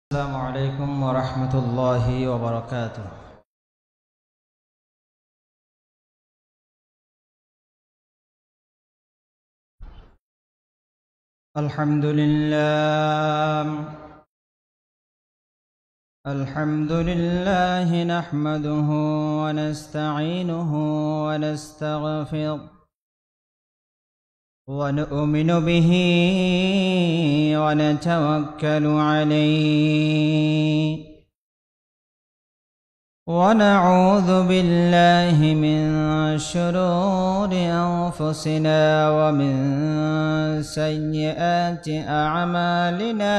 السلام عليكم ورحمة الله وبركاته. الحمد لله نحمده ونستعينه ونستغفره ونؤمن به ونتوكل عليه ونعوذ بالله من شرور أنفسنا ومن سيئات أعمالنا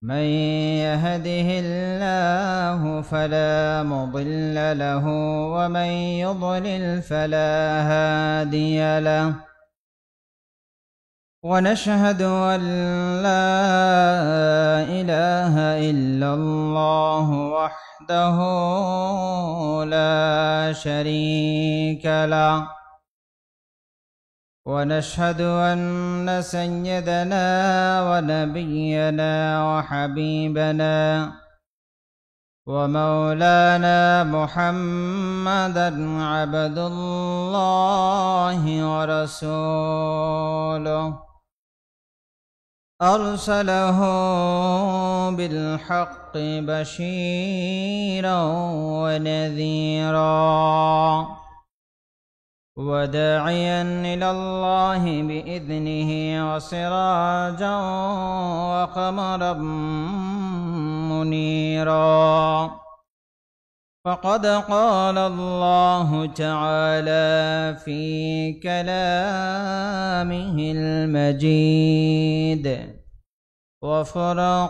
من يهده الله فلا مضل له ومن يضلل فلا هادي له ونشهد أن لا إله إلا الله وحده لا شريك له ونشهد أن سيدنا ونبينا وحبيبنا ومولانا محمدا عبد الله ورسوله أرسله بالحق بشيرا ونذيرا وداعيا إلى الله بإذنه وسراجا وقمرا منيرا فقد قال الله تعالى في كلامه المجيد وفرقانه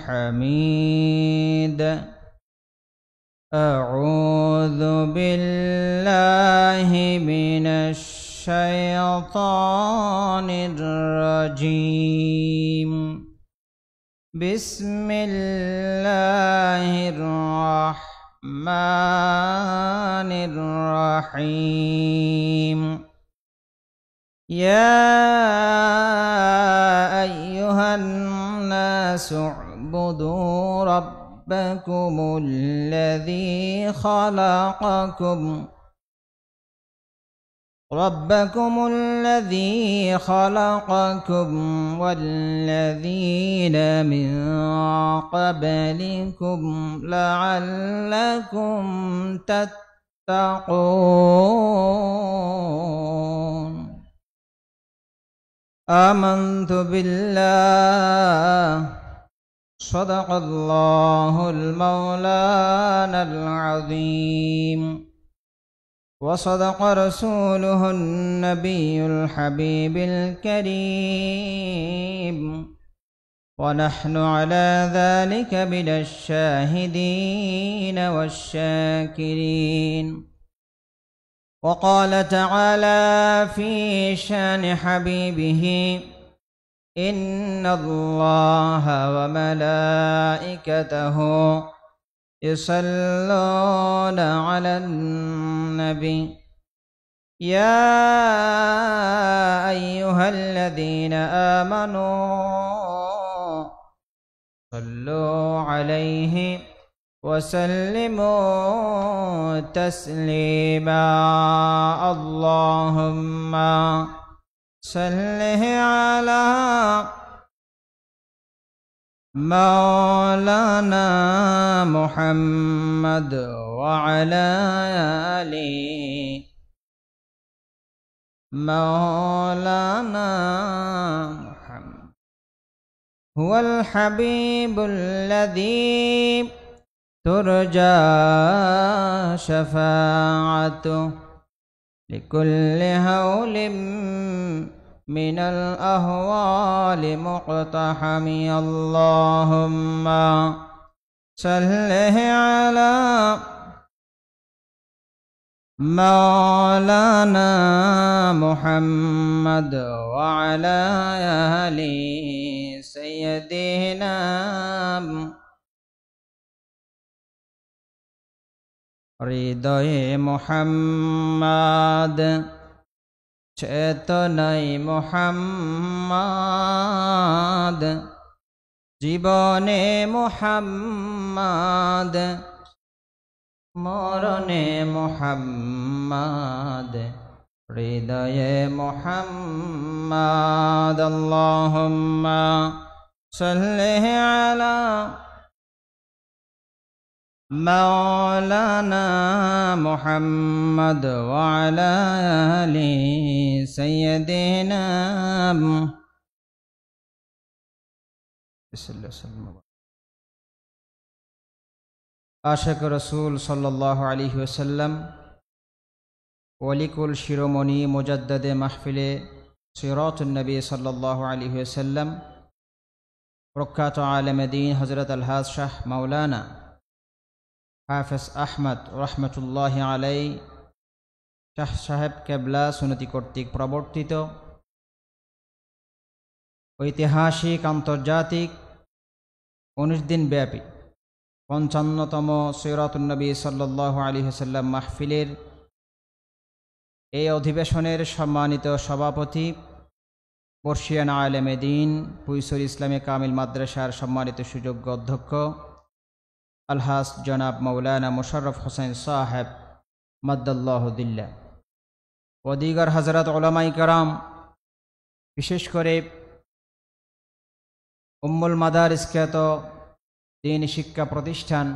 الحميد أعوذ بالله من الشيطان الرجيم بسم الله الرحمن الرحيم يا أيها الناس اعبدوا ربكم الذي خلقكم والذين من قبلكم لعلكم تتقون آمنت بالله صدق الله المولانا العظيم وصدق رسوله النبي الحبيب الكريم ونحن على ذلك من الشاهدين والشاكرين وقال تعالى في شان حبيبه إن الله وملائكته يصلون على النبي يا أيها الذين آمنوا صلوا عليه وسلموا تسليما اللهم صل على مولانا محمد وعلى آل مولانا محمد هو الحبيب الذي ترجى شفاعته لكل هول من الأهوال مقتحم اللهم صل على مولانا محمد وعلى آل سيدنا হৃদয়ে মুহাম্মদ চেতনায় মুহাম্মদ জীবনে মুহাম্মদ মরণে মুহাম্মদ হৃদয়ে মুহাম্মদ আল্লাহুম্মা সাল্লি আলা মাওলানা মুহাম্মদ ওয়া আলা আলি সাইয়্যিদিনা আশিক রাসূল সাল্লাল্লাহু আলাইহি ওয়াসাল্লাম ওয়ালিকুল শিরোমণি মুজাদ্দিদে মাহফিলে সিরাতুন নবী সাল্লাল্লাহু আলাইহি ওয়াসাল্লাম প্রখ্যাত আলেমে দ্বীন হযরত আলহাজ শাহ মাওলানা হাফেজ আহমদ রহমতুল্লাহি আলাইহি শাহ সাহেব কেবলা সুন্নতি কর্তৃক প্রবর্তিত ঐতিহাসিক আন্তর্জাতিক 19 দিন ব্যাপী 55তম সিরাতুন নবী সাল্লাল্লাহু আলাইহি ওয়াসাল্লাম মাহফিলের এই অধিবেশনের সম্মানিত সভাপতি বর্ষিয়ান আলেমে দ্বীন পুইসর ইসলামী কামিল মাদ্রাসার সম্মানিত সুযোগ্য অধ্যক্ষ আলহাজ জনাব মাওলানা মুশাররফ হোসেন সাহেব মাদ্দাল্লাহু দিল্লাহ ও দিগার হযরত উলামায়ে কেরাম, বিশেষ করে উম্মুল মাদারিস খ্যাত দ্বীনি শিক্ষা প্রতিষ্ঠান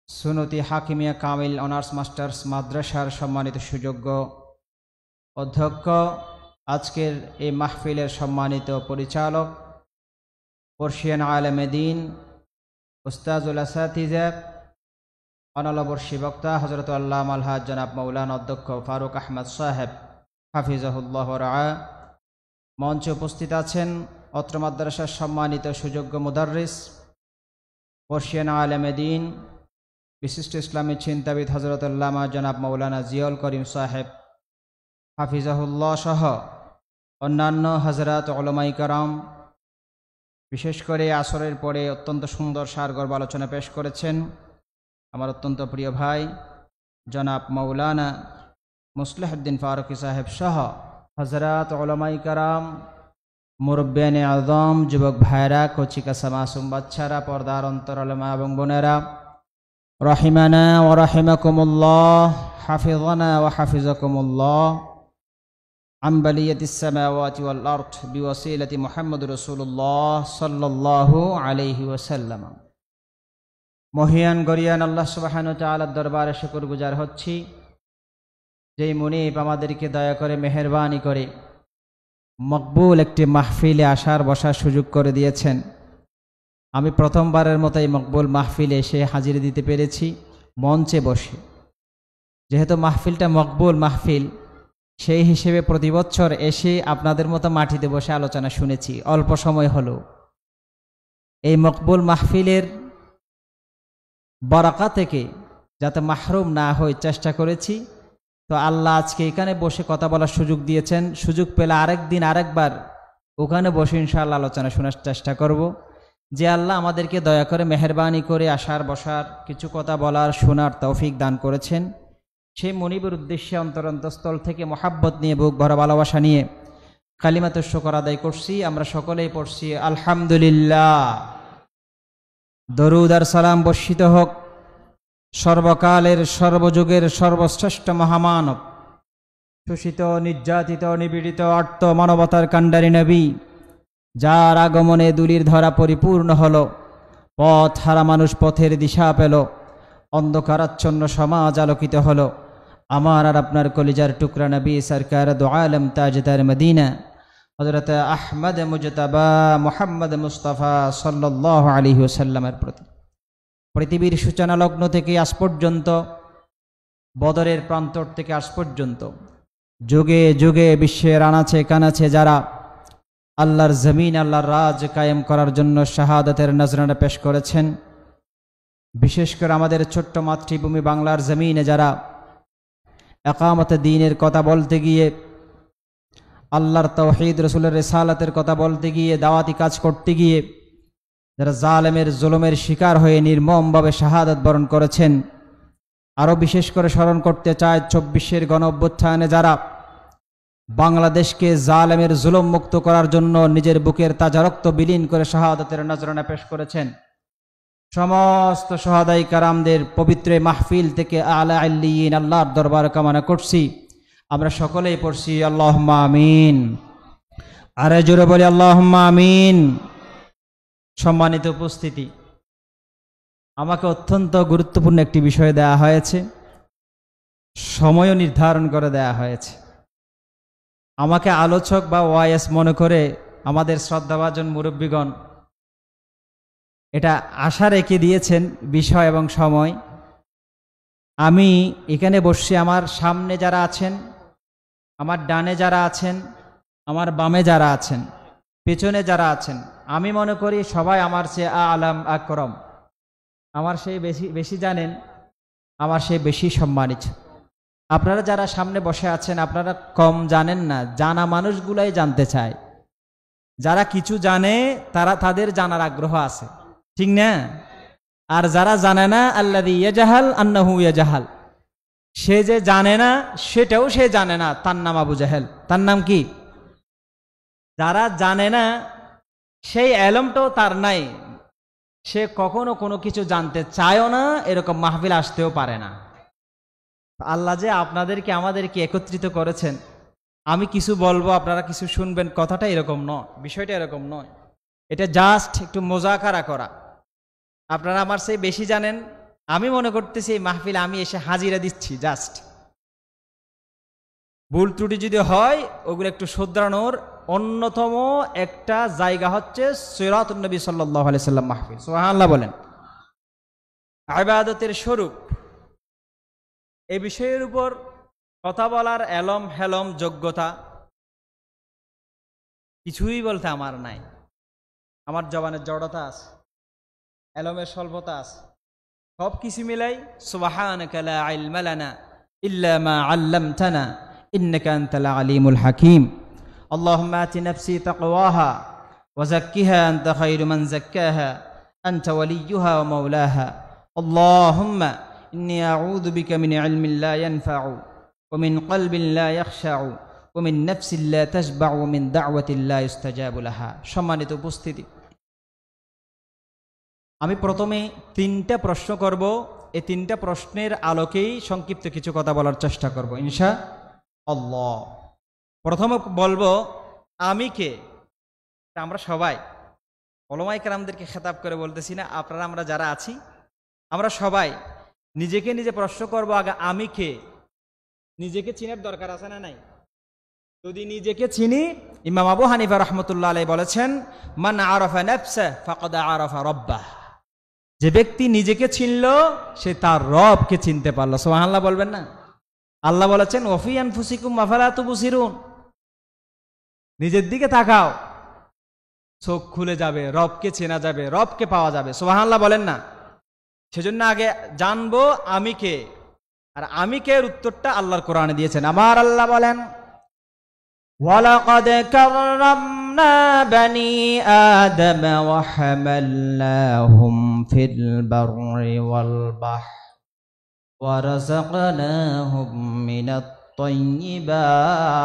সুন্নতি হাকিমিয়া কামিল অনার্স মাস্টার্স মাদ্রাসার সম্মানিত সুযোগ্য অধ্যক্ষ, আজকের এই মাহফিলের সম্মানিত পরিচালক বর্ষিয়ান আলেমে দ্বীন উস্তাজুল আসাতিজা অনলবর্ষী বক্তা হযরত আল্লামা আলহাজ জনাব মাওলানা অধ্যক্ষ ফারুক আহমদ সাহেব হাফিজাহুল্লাহ ওয়া রাআ। মঞ্চে উপস্থিত আছেন অত্র মাদ্রাসার সম্মানিত সুযোগ্য মুদাররিস বর্ষিয়ান আলেমে দ্বীন বিশিষ্ট ইসলামী চিন্তাবিদ হযরত আল্লামা জনাব মাওলানা জিয়াউল করিম সাহেব হাফিজাহুল্লাহ সহ অন্যান্য হযরত উলামায়ে কেরাম। বিশেষ করে আসরের পরে অত্যন্ত সুন্দর সারগর্ভ আলোচনা পেশ করেছেন আমার অত্যন্ত প্রিয় ভাই জনাব মাওলানা মুসলিহুদ্দিন ফারুকী সাহেব সহ হযরত উলামায়ে কেরাম, মুরব্বিয়ানে আযম, যুবক ভাইরা, কচিকাঁচা মাসুম বাচ্চারা, পর্দার অন্তরাল মা এবং বোনেরা, রহিমানা ওয়া রাহিমাকুমুল্লাহ, হাফিজানা ওয়া হাফিজাকুমুল্লাহ আম বালিয়াতিস সামাওয়াতি ওয়াল আরদ বিওয়াসিলাতি মুহাম্মদুর রাসূলুল্লাহ সাল্লাল্লাহু আলাইহি ওয়াসাল্লাম। মহিয়ান গরিয়ান আল্লাহ সুবহানাহু ওয়া তাআলার দরবারে শুকরগুজার হচ্ছি, যেই মুনিব আমাদেরকে দয়া করে মেহেরবানি করে মকবুল একটি মাহফিলে আসার বসার সুযোগ করে দিয়েছেন। আমি প্রথমবারের মতো এই মকবুল মাহফিলে এসে হাজিরা দিতে পেরেছি মঞ্চে বসে। যেহেতু মাহফিলটা মকবুল মাহফিল, সেই হিসেবে প্রতি বছর এসে আপনাদের মতো মাটিতে বসে আলোচনা শুনেছি অল্প সময় হলেও। এই মকবুল মাহফিলের বরাকা থেকে যাতে মাহরুম না হই চেষ্টা করেছি। তো আল্লাহ আজকে এখানে বসে কথা বলার সুযোগ দিয়েছেন, সুযোগ পেলে আরেকদিন আরেকবার ওখানে বসে ইনশাআল্লাহ আলোচনা শোনার চেষ্টা করব। যে আল্লাহ আমাদেরকে দয়া করে মেহেরবানি করে আসার বসার কিছু কথা বলার শোনার তৌফিক দান করেছেন, সেই মনিবের উদ্দেশ্যে অন্তরন্তস্থল থেকে মহাব্বত নিয়ে বুক ভরা ভালোবাসা নিয়ে কালিমাতুশ শুকর আদায় করছি। আমরা সকলেই পড়ছি আলহামদুলিল্লাহ। দরুদ আর সালাম বর্ষিত হোক সর্বকালের সর্বযুগের সর্বশ্রেষ্ঠ মহামানব, শোষিত নির্যাতিত নিপীড়িত আর্ত মানবতার কাণ্ডারী নবী, যার আগমনে দুলির ধরা পরিপূর্ণ হল, পথ হারা মানুষ পথের দিশা পেল, অন্ধকারাচ্ছন্ন সমাজ আলোকিত হল। আমার আর আপনার কলিজার টুকরা নবী সরকার দু আলম তাজদার মদিনা হযরত আহমদ মুজতবা মুহাম্মদ মুস্তাফা সাল্লাল্লাহু আলাইহি ওয়াসাল্লামের প্রতি পৃথিবীর সূচনা লগ্ন থেকে আজ পর্যন্ত, বদরের প্রান্তর থেকে আজ পর্যন্ত যুগে যুগে বিশ্বের আনাচে কানাচে যারা আল্লাহর জমিন আল্লাহর রাজ কায়েম করার জন্য শাহাদাতের নজরানা পেশ করেছেন, বিশেষ করে আমাদের ছোট্ট মাতৃভূমি বাংলার জমিনে যারা একামতে দ্বীনের কথা বলতে গিয়ে, আল্লাহর তাওহীদ রাসূলের রিসালাতের কথা বলতে গিয়ে, দাওয়াতি কাজ করতে গিয়ে যারা জালেমের জুলুমের শিকার হয়ে নির্মমভাবে শাহাদাত বরণ করেছেন, আরও বিশেষ করে স্মরণ করতে চায় 24-এর গণ অভ্যুত্থানে যারা বাংলাদেশকে জালেমের জুলুম মুক্ত করার জন্য নিজের বুকের তাজা রক্ত বিলীন করে শাহাদাতের নজরানা পেশ করেছেন। সমস্ত শহাদাই কারামদের পবিত্র মাহফিল থেকে আলা আল্লিয়িন আল্লাহর দরবার কামনা করছি। আমরা সকলেই পড়ছি আল্লাহুম্মা আমিন। আরে জোরে বলি আল্লাহুম্মা আমিন। সম্মানিত উপস্থিতি, আমাকে অত্যন্ত গুরুত্বপূর্ণ একটি বিষয় দেয়া হয়েছে, সময়ও নির্ধারণ করে দেয়া হয়েছে। আমাকে আলোচক বা ওয়াইএস মনে করে আমাদের শ্রদ্ধাভাজন মুরব্বীগণ এটা আশা রেখে দিয়েছেন বিষয় এবং সময়। আমি এখানে বসছি, আমার সামনে যারা আছেন, আমার ডানে যারা আছেন, আমার বামে যারা আছেন, পেছনে যারা আছেন, আমি মনে করি সবাই আমার চেয়ে আলাম আকরম, আমার সেই বেশি জানেন, আমার সেই বেশি সম্মানিত। আপনারা যারা সামনে বসে আছেন আপনারা কম জানেন না, জানা মানুষগুলাই জানতে চায়। যারা কিছু জানে তাদের জানার আগ্রহ আছে, ঠিক না? আর যারা জানে না, আল্লাযী ইয়াজাহাল আন্নাহু ইয়াজাহাল, সে যে জানে না সেটাও সে জানে না, তার নাম আবু জাহেল। তার নাম কি? যারা জানে না সেই এলমটাও তার নাই, সে কখনো কোনো কিছু জানতে চায়ও না, এরকম মাহফিল আসতেও পারে না। আল্লাহ যে আপনাদেরকে আমাদেরকে একত্রিত করেছেন, আমি কিছু বলবো আপনারা কিছু শুনবেন, কথাটা এরকম নয়, বিষয়টা এরকম নয়। এটা জাস্ট একটু মোজাকারা করা। আপনারা আমার চেয়ে বেশি জানেন, আমি মনে করতেছি এই মাহফিলে আমি এসে হাজিরা দিচ্ছি জাস্ট। ভুল ত্রুটি যদি হয় ওগুলো একটু শুধরানোর অন্যতম একটা জায়গা হচ্ছে সিরাতুন নবী সাল্লাল্লাহু আলাইহি সাল্লাম মাহফিল। সুবহানাল্লাহ বলেন। ইবাদতের স্বরূপ, এই বিষয়ের উপর কথা বলার এলম হেলম যোগ্যতা কিছুই বলতে আমার নাই। আমার জবানের জড়তা আছে, এলমের স্বল্পতা আছে, সব কিছু মিলাই সুবহানাকা লা ইলমা লানা ইল্লা মা আল্লামতানা ইন্নাকা আনতাল আলিমুল হাকিম। আল্লাহুম্মা আতি নাফসি তাকওয়াহা ওয়া যাক্কিহা আনতা খায়রু মান যাক্কাহা আনতা ওয়ালিয়্যুহা ওয়া মাওলাহা। আল্লাহুম্মা ইন্নী আউযু বিকা মিন ইলমিন লা ইয়ানফাউ ওয়া মিন কলবিন লা ইয়াখশাউ ওয়া মিন নাফসিন লা তাশবাউ ওয়া মিন দাওয়াতিন লা ইস্তাজাবু লাহা। সম্মানিত উপস্থিতি, আমি প্রথমে 3টা প্রশ্ন করব, এই 3টা প্রশ্নের আলোকেই সংক্ষিপ্ত কিছু কথা বলার চেষ্টা করব ইনশাআল্লাহ। প্রথমে বলবো আমি কে। আমরা সবাই উলামায়ে কেরামদেরকে খেতাব করে বলতেছি না, আপনারা আমরা যারা আছি আমরা সবাই নিজেকে নিজে প্রশ্ন করব, আগে আমি কে। নিজেকে চিনার দরকার আছে না নাই? যদি নিজেকে চিনি, ইমাম আবু হানিফা রাহমাতুল্লাহ আলাইহি বলেছেন, মান আরাফা নাফসাহু ফাকাদ আরাফা রাব্বাহ। যে ব্যক্তি নিজেকে চিনল সে তার রবকে চিনতে পারল। সুবহানাল্লাহ বলবেন না? আল্লাহ বলেছেন ওয়াফি আনফুসিকুম আফালা তুবসিরুন, নিজের দিকে তাকাও, চোখ খুলে যাবে, রবকে চেনা যাবে, রবকে পাওয়া যাবে। সুবহানাল্লাহ বলেন না? সেজন্য আগে জানবো আমি কে, আর আমি কে এর উত্তরটা আল্লাহর কোরআনে দিয়েছেন। আমার আল্লাহ বলেন, ওয়ালাকাদ কাররামনা বানি আদম ওয়া হামালনাহুম ফিল বাররি ওয়াল বাহর ওয়া রাযাকনাহুম মিনাত তাইয়্যিবাত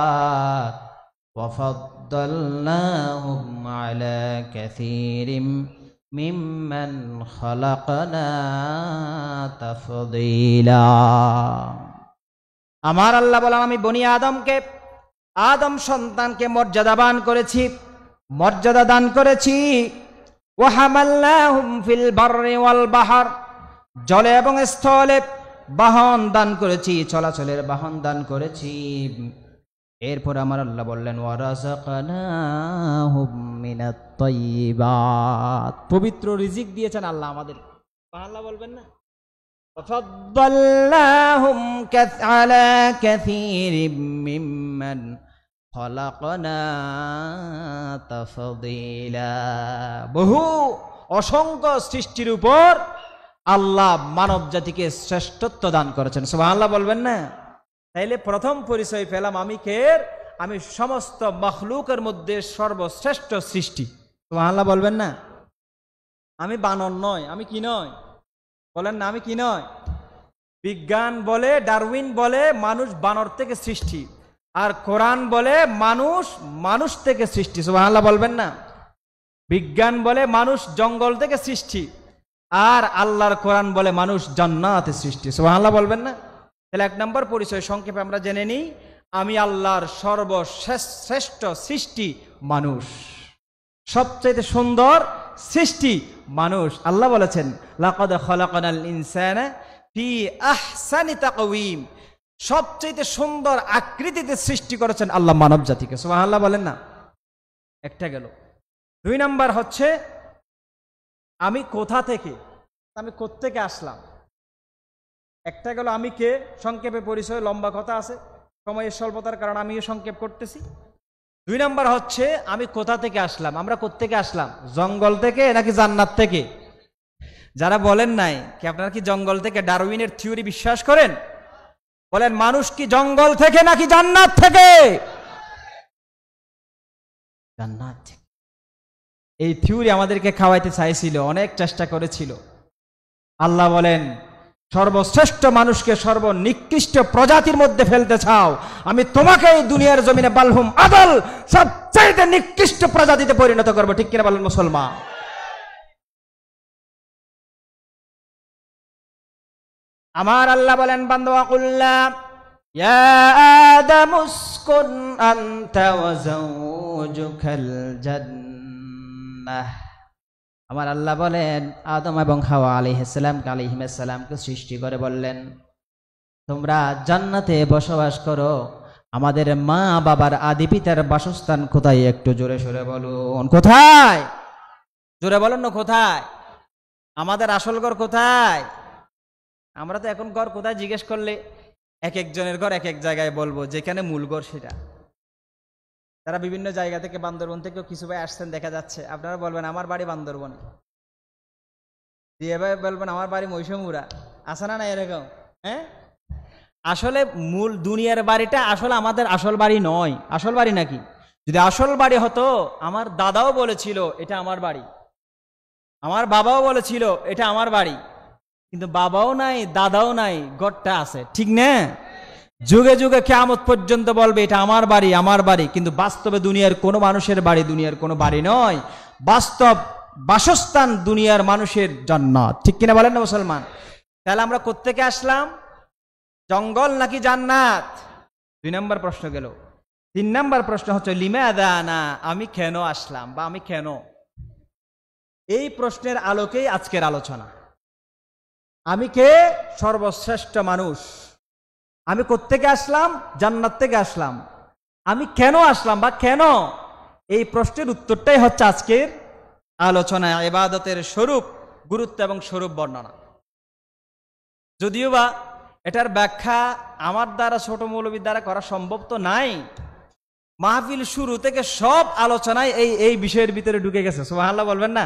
ওয়া ফাদ্দালনাহুম আলা কাসীরিম মিম্মান খালাকনা তাফদীলা। আমার আল্লাহ বলেন, আমি বনি আদমকে, আদম সন্তানকে মর্যাদাবান করেছি, মর্যাদা দান করেছি। ওয়া হামালনাহুম ফিল বাররি ওয়াল বাহর, জলে এবং স্থলে বাহন দান করেছি, চলাচলের বাহন দান করেছি। এরপর আমার আল্লাহ বললেন, ওয়া রাযাকনাহুম মিনাত তাইয়্যিবাত, পবিত্র রিজিক দিয়েছেন আল্লাহ আমাদের। সুবহানাল্লাহ বলবেন না? وفضلناهم على كثير ممن خلقنا تفضيلا। বহু অসংখ্য সৃষ্টির উপর আল্লাহ মানব জাতিকে শ্রেষ্ঠত্ব দান করেছেন। সুবহানাল্লাহ বলবেন না? তাইলে প্রথম পরিচয় পেলাম আমি কে, আমি সমস্ত মাখলুকের মধ্যে সর্বশ্রেষ্ঠ সৃষ্টি। সুবহানাল্লাহ বলবেন না? আমি বানর নয়, আমি কি নয় বলেন না? আমি কি নয়? বিজ্ঞান বলে, ডারউইন বলে মানুষ বানর থেকে সৃষ্টি, আর কোরআন বলে মানুষ মানুষ থেকে সৃষ্টি, সুবহানাল্লাহ বলবেন না? বিজ্ঞান বলে মানুষ জঙ্গল থেকে সৃষ্টি, আর আল্লাহর কোরআন বলে মানুষ জান্নাতে সৃষ্টি, সুবহানাল্লাহ বলবেন না? তাহলে 1 নম্বর পরিচয় সংক্ষেপে আমরা জেনে নিই, আমি আল্লাহর সর্বশ্রেষ্ঠ সৃষ্টি মানুষ, সবচেয়ে সুন্দর সৃষ্টি মানুষ। আল্লাহ বলেছেন লাকাদ খালাকনাল ইনসানা ফি আহসানি তাকওয়িম, সবচেয়ে সুন্দর আকৃতিতে সৃষ্টি করেছেন আল্লাহ মানব জাতিকে, সুবহানাল্লাহ বলেন না? একটা গেল। 2 নম্বর হচ্ছে আমি কোথা থেকে, আমি কোত্থেকে আসলাম। একটা গেল আমি কে, সংক্ষেপে পরিচয়, লম্বা কথা আছে, সময়ের স্বল্পতার কারণে আমিও সংক্ষেপ করতেছি। 2 নম্বর হচ্ছে আমি কোথা থেকে আসলাম, আমরা কোত্থেকে আসলাম, জঙ্গল থেকে নাকি জান্নাত থেকে? যারা বলেন নাই কি আপনারা কি জঙ্গল থেকে ডারউইনের থিওরি বিশ্বাস করেন? বলেন মানুষ কি জঙ্গল থেকে নাকি জান্নাত থেকে? জান্নাত থেকে। এই থিওরি আমাদেরকে খাওয়াইতে চাইছিল, অনেক চেষ্টা করেছিল। আল্লাহ বলেন সর্বশ্রেষ্ঠ মানুষকে সর্বনিকৃষ্ট প্রজাতির মধ্যে ফেলতে চাও, আমি তোমাকে এই দুনিয়ার জমিনে বালহুম আদল, সবচেয়ে নিকৃষ্ট প্রজাতিতে পরিণত করবো। ঠিক কিনা বলেন মুসলমান? আমার আল্লাহ বলেন বান্দা কুল্লা ইয়া আদামু উসকুন আনতা ওয়া যাওজুকাল জান্নাহ। আমার আল্লাহ বলেন আদম এবং হাওয়া আলাইহিসসালামকে সৃষ্টি করে বললেন তোমরা জান্নাতে বসবাস করো। আমাদের মা বাবার আদি পিতার বাসস্থান কোথায়? একটু জোরে সোরে বলুন, কোথায়? জোরে বলুন না, কোথায়? আমাদের আসল ঘর কোথায়? আমরা তো এখন ঘর কোথায় জিজ্ঞেস করলে এক একজনের ঘর এক এক জায়গায় বলবো, যেখানে মূল ঘর সেটা। তারা বিভিন্ন জায়গা থেকে, বান্দরবন থেকেও কিছু ভাই আসছেন দেখা যাচ্ছে, আপনারা বলবেন আমার বাড়ি বান্দরবনে, দিয়ে ভাই বলবেন আমার বাড়ি মহিষমুরা। আছে না না এরকম? হ্যাঁ, আসলে মূল দুনিয়ার বাড়িটা আসলে আমাদের আসল বাড়ি নয়। আসল বাড়ি নাকি? যদি আসল বাড়ি হতো, আমার দাদাও বলেছিল এটা আমার বাড়ি, আমার বাবাও বলেছিল এটা আমার বাড়ি, কিন্তু বাবাও নাই দাদাও নাই, ঘরটা আছে, ঠিক না? যুগে যুগে কিয়ামত পর্যন্ত বলবে এটা আমার বাড়ি আমার বাড়ি, কিন্তু বাস্তবে দুনিয়ার কোনো মানুষের বাড়ি দুনিয়ার কোনো বাড়ি নয়। বাস্তব বাসস্থান দুনিয়ার মানুষের জান্নাত। ঠিক কিনা বলেন না মুসলমান? তাহলে আমরা কোত্থেকে আসলাম, জঙ্গল নাকি জান্নাত? 2 নম্বর প্রশ্ন গেল। 3 নম্বর প্রশ্ন হচ্ছে লিমাযা আনা, আমি কেন আসলাম বা আমি কেন? এই প্রশ্নের আলোকেই আজকের আলোচনা। আমি কে? সর্বশ্রেষ্ঠ মানুষ। আমি কোত্থেকে আসলাম? জান্নাত থেকে আসলাম। আমি কেন আসলাম বা কেন? এই প্রশ্নের উত্তরটাই হচ্ছে আজকের আলোচনায়, ইবাদতের স্বরূপ, গুরুত্ব এবং স্বরূপ বর্ণনা। যদিও বা এটার ব্যাখ্যা আমার দ্বারা, ছোট মৌলবীর দ্বারা করা সম্ভব তো নাই। মাহফিল শুরু থেকে সব আলোচনায় এই বিষয়ের ভিতরে ঢুকে গেছে, সুবহানাল্লাহ বলবেন না?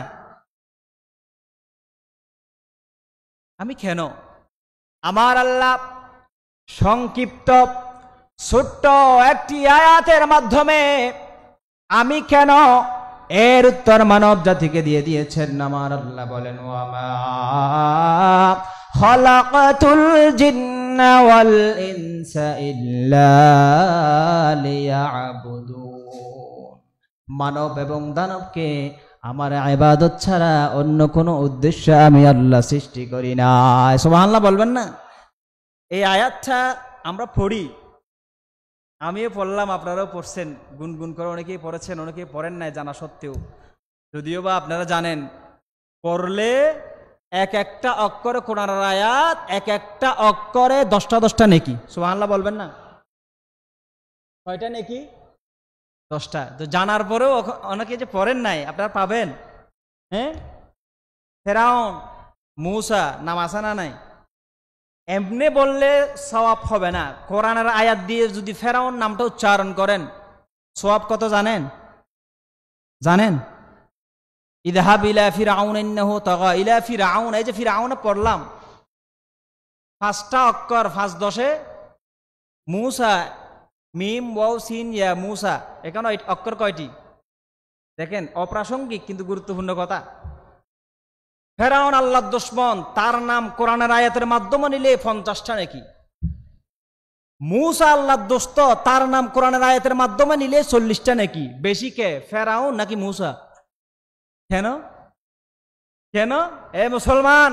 আমি কেন? আমার আল্লাহ সংক্ষিপ্ত ছোট্ট একটি আয়াতের মাধ্যমে আমি কেন এর উত্তর মানব জাতিকে দিয়ে দিয়েছেন। আমার আল্লাহ বলেন ওয়ামা খালাকাতুল জিন্না ওয়াল ইনসা ইল্লা লিয়াবুদুন, মানব এবং দানবকে আমার ইবাদত ছাড়া অন্য কোনো উদ্দেশ্যে আমি আল্লাহ সৃষ্টি করি না। সুবহানাল্লাহ বলবেন না? এই আয়াতটা আমরা পড়ি, আমিও পড়লাম, আপনারাও পড়ছেন, গুনগুন করে অনেকেই পড়েছেন, অনেকেই পড়েন নাই জানা সত্ত্বেও। যদিও বা আপনারা জানেন পড়লে এক একটা অক্ষরে কোরআনের আয়াত, এক একটা অক্ষরে 10টা 10টা নেকি। সুবহানাল্লাহ বলবেন না? কয়টা নেকি? 10টা। তো জানার পরেও অনেকে যে পড়েন নাই, আপনারা পাবেন। হ্যাঁ, ফেরাউন, মূসা নাম আছে না নাই? এমনি বললে সওয়াব হবে না। কোরআনের আয়াত দিয়ে যদি ফেরাউন নামটা উচ্চারণ করেন, সওয়াব কত জানেন? জানেন? ইযহাব ইলা ফিরআউন ইন্নাহু তাগা, ইলা ফিরআউন, এই যে ফিরআউন পড়লাম, 5টা অক্ষর, 5 10 মূসা, মিম ওয়াও সিন ইয়া মূসা, এখানে অক্ষর কয়টি? দেখেন, অপ্রাসঙ্গিক কিন্তু গুরুত্বপূর্ণ কথা। ফেরাউন আল্লাহর দুশমন, তার নাম কোরআনের আয়াতের মাধ্যমে নিলে 50টা নাকি। মূসা আল্লাহর দোস্ত, তার নাম কোরআনের আয়াতের মাধ্যমে নিলে 40টা নাকি বেশি। কে? ফেরাউন নাকি মূসা? কেন কেন? এ মুসলমান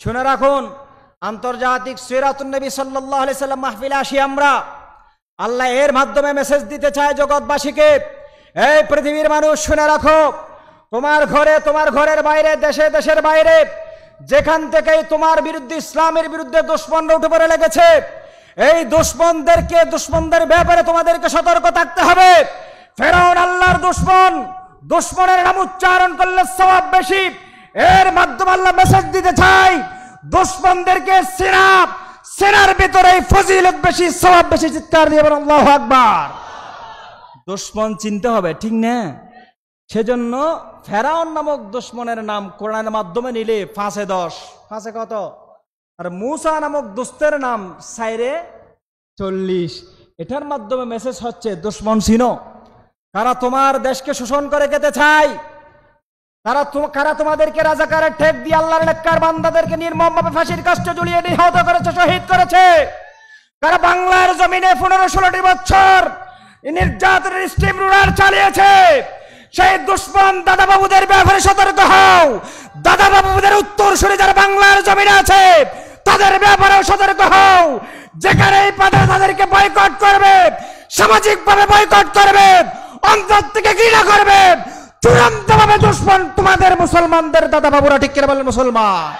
শুনে রাখুন, আন্তর্জাতিক সিরাতুন নবী সাল্লাল্লাহু আলাইহি সাল্লাম মাহফিলে আসি আমরা। আল্লাহ এর মাধ্যমে মেসেজ দিতে চায় জগৎবাসীকে, এই পৃথিবীর মানুষ শুনে রাখো, তোমার ঘরে, তোমার ঘরের বাইরে, দেশে, দেশের বাইরে, যেখান থেকেই তোমার বিরুদ্ধে, ইসলামের বিরুদ্ধে দুশমনরা উঠে পড়ে লেগেছে, এই দুশমনদেরকে, দুশমনদের ব্যাপারে তোমাদেরকে সতর্ক থাকতে হবে। ফেরাউন আল্লাহর দুশমন, দুশমনের নাম উচ্চারণ করলে সওয়াব বেশি। এর মাধ্যমে আল্লাহ মেসেজ দিতে চায় দুশমনদেরকে সিনাব, সিনার ভিতরে ফজিলত বেশি, সওয়াব বেশি। চিৎকার দিয়ে বলেন আল্লাহু আকবার। দুশমন চিনতে হবে, ঠিক না? সেজন্য ফেরাউন নামক দুশমনের নাম কোরআনের মাধ্যমে নিলে 5-10, 5 কত? আর মূসা নামক দোস্তের নাম 4-40। এটার মাধ্যমে মেসেজ হচ্ছে দুশমন চিনো, কারা তোমার দেশকে শোষণ করে খেতে চায়, কারা তোমাদেরকে রাজাকারের ঠেক দিয়ে আল্লাহর নেককার বান্দাদেরকে নির্মমভাবে ফাঁসির কাস্টে ঝুলিয়ে নিহত করেছে, শহীদ করেছে, কারা বাংলার জমিনে 15-16টি বছর নির্যাতনের স্টিম রুলার চালিয়েছে, সেই দুশমন দাদা বাবুদের ব্যাপারে সতর্ক হও। দাদা বাবুদের উত্তর সরে যারা বাংলার জমিনে আছে তাদের ব্যাপারেও সতর্ক হও। যেখানে এই পাতা তাদেরকে বয়কট করবে, সামাজিকভাবে বয়কট করবে, অন্তর থেকে ঘৃণা করবে, চূড়ান্ত ভাবে দুশমন তোমাদের মুসলমানদের দাদা বাবুরা। ঠিক করে বলেন মুসলমান,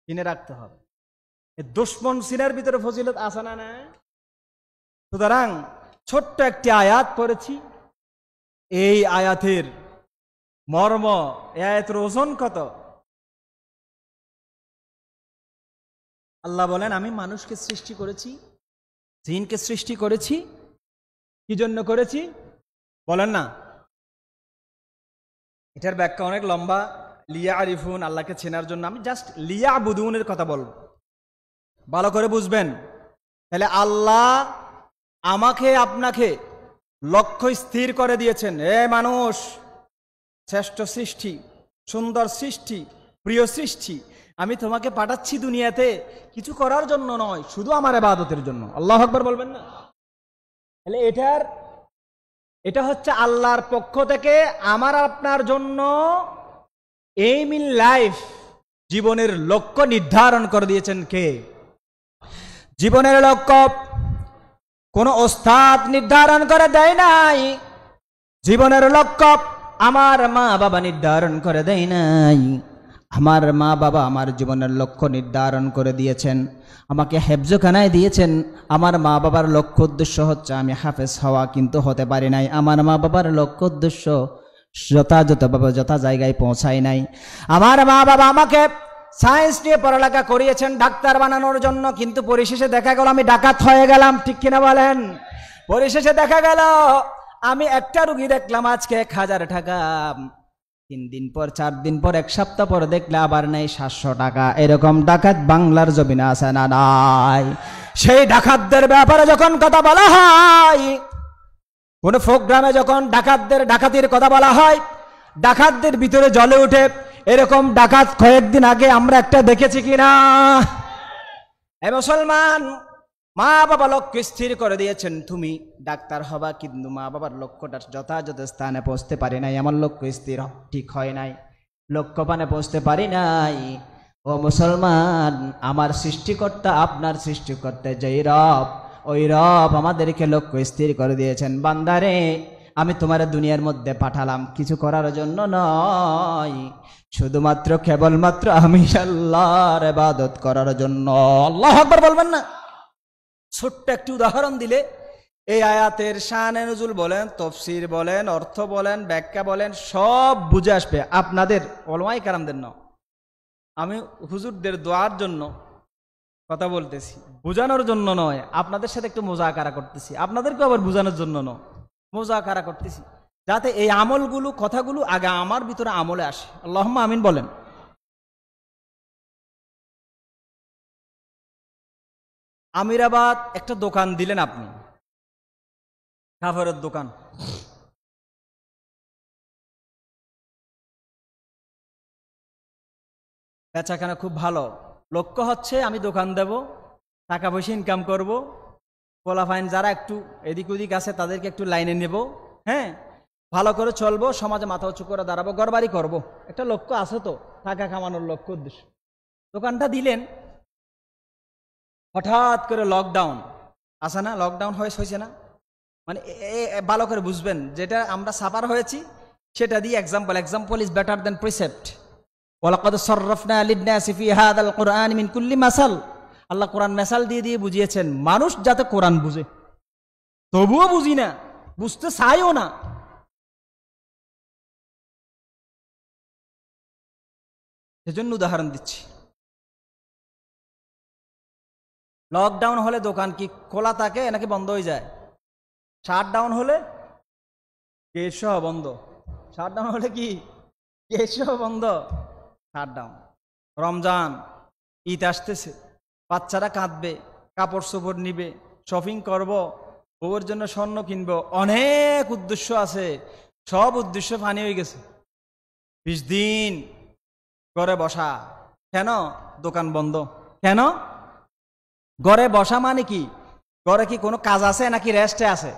কিনে রাখতে হবে। এই দুশমন সিনের ভিতরে ফজিলত আছে না? না? সুতরাং ছোট্ট একটি আয়াত পড়েছি, এই আয়াতের মর্ম, এই আয়াতের ওজন কত? আল্লাহ বলেন, আমি মানুষকে সৃষ্টি করেছি, জিনকে সৃষ্টি করেছি, কি জন্য করেছি বলেন না? এটার ব্যাখ্যা অনেক লম্বা। লিয়া আরিফুন, আল্লাহকে চেনার জন্য। আমি জাস্ট লিয়া বুদুনের কথা বলবো, ভালো করে বুঝবেন। তাহলে আল্লাহ আমাকে আপনাকে লক্ষ্য স্থির করে দিয়েছেন, এ মানুষ শ্রেষ্ঠ সৃষ্টি, সুন্দর সৃষ্টি, প্রিয় সৃষ্টি, আমি তোমাকে পাঠাচ্ছি দুনিয়াতে কিছু করার জন্য নয়, শুধু আমার ইবাদতের জন্য। আল্লাহু আকবার বলবেন না? তাহলে এটা হচ্ছে আল্লাহর পক্ষ থেকে আমার আপনার জন্য এইম ইন লাইফ, জীবনের লক্ষ্য নির্ধারণ করে দিয়েছেন কে? জীবনের লক্ষ্য কোন ওস্তাদ নির্ধারণ করে দেয় নাই। জীবনের লক্ষ্য আমার মা বাবা নির্ধারণ করে দেয় নাই। আমার মা বাবা আমার জীবনের লক্ষ্য নির্ধারণ করে দিয়েছেন, আমাকে হেফজখানায় দিয়েছেন। আমার মা বাবার লক্ষ্য উদ্দেশ্য হচ্ছে আমি হাফেজ হওয়া, কিন্তু হতে পারি নাই। আমার মা বাবার লক্ষ্য উদ্দেশ্য যথাযথভাবে যথা জায়গায় পৌঁছায় নাই। আমার মা বাবা আমাকে সায়েন্স নিয়ে পড়ালেখা করিয়েছেন ডাক্তার বানানোর জন্য, কিন্তু পরিশেষে দেখা গেল আমি ডাকাত হয়ে গেলাম। ঠিক কিনা বলেন? পরিশেষে দেখা গেল আমি একটা রুগী দেখলাম আজকে 1000 টাকা, 3 দিন পর, 4 দিন পর, 1 সপ্তাহ পর দেখলে আবার নেই 700 টাকা। এরকম ডাকাত বাংলার জমিনে আছে না নাই? সেই ডাকাতদের ব্যাপারে যখন কথা বলা হয়, কোন প্রোগ্রামে যখন ডাকাতদের ডাকাতির কথা বলা হয়, ডাকাতদের ভিতরে জ্বলে উঠে এরকম ডাকাত কয়েকদিন আগে আমরা একটা দেখেছি কিনা? এ মুসলমান, মা বাবা লক্ষ্য স্থির করে দিয়েছেন তুমি ডাক্তার হবা, কিন্তু মা বাবার লক্ষ্যটা যথাযথ স্থানে পৌঁছতে পারি নাই। আমার লক্ষ্য স্থির ঠিক হয় নাই, লক্ষ্য পানে পৌঁছতে পারি নাই। ও মুসলমান, আমার সৃষ্টিকর্তা, আপনার সৃষ্টিকর্তা যেই রব, ওই রব আমাদেরকে লক্ষ্য স্থির করে দিয়েছেন। বান্দারে, আমি তোমার দুনিয়ার মধ্যে পাঠালাম কিছু করার জন্য নয়, শুধুমাত্র কেবলমাত্র আমি আল্লাহর ইবাদত করার জন্য। আল্লাহু আকবার বলবেন না? ছোট্ট একটি উদাহরণ দিলে এই আয়াতের শানে নুজুল বলেন, তফসির বলেন, অর্থ বলেন, ব্যাখ্যা বলেন, সব বুঝে আসবে আপনাদের ওলামায়ে কেরামদের না। আমি হুজুরদের দোয়ার জন্য কথা বলতেছি, বোঝানোর জন্য নয়। আপনাদের সাথে একটু মুজাকারা করতেছি, আপনাদেরকে আবার বোঝানোর জন্য নয়, মুজাকারা করতেছি, যাতে এই আমলগুলো, কথাগুলো আগে আমার ভিতরে আমলে আসে। আল্লাহুম্মা আমিন বলেন। আমিরাবাদ একটা দোকান দিলেন আপনি, কাপড়ের দোকান। বেচাকেনা খুব ভালো, লক্ষ্য হচ্ছে আমি দোকান দেব, টাকা পয়সা ইনকাম করব, পোলাপাইন যারা একটু এদিক ওদিক আছে তাদেরকে একটু লাইনে নেব, হ্যাঁ, ভালো করে চলবো, সমাজে মাথা উঁচু করে দাঁড়াবো, ঘরবাড়ি করবো, একটা লক্ষ্য আছে তো, টাকা কামানোর লক্ষ্য উদ্দেশ্য। দোকানটা দিলেন, হঠাৎ করে লকডাউন আসে না, লকডাউন হয়েছে না, মানে ভালো করে বুঝবেন, যেটা আমরা সাফার হয়েছি সেটা দিয়ে example is better than precept. ওয়ালাকাদ সাররাফনা লিন-নাসি ফি হাযাল কুরআনি মিন কুল্লি মাসাল। আল্লাহ কোরআন মেসাল দিয়ে দিয়ে বুঝিয়েছেন মানুষ যাতে কোরআন বুঝে, তবুও বুঝি না, বুঝতে চাইও না। সেজন্য উদাহরণ দিচ্ছি। লকডাউন হলে দোকান কি খোলা থাকে নাকি বন্ধ হয়ে যায়? শাটডাউন হলে গেট সহ বন্ধ। শাটডাউন হলে কি গেট সহ বন্ধ, শাটডাউন। রমজান, ঈদ আসতেছে, বাচ্চারা কাঁদবে, কাপড় চোপড় নিবে, শপিং করব, বউয়ের জন্য স্বর্ণ কিনবো, অনেক উদ্দেশ্য আছে, সব উদ্দেশ্য ফানি হয়ে গেছে। 20 দিন ঘরে বসা, কেন? দোকান বন্ধ। কেন? ঘরে বসা মানে কি? ঘরে কি কোনো কাজ আছে নাকি রেস্টে আছে?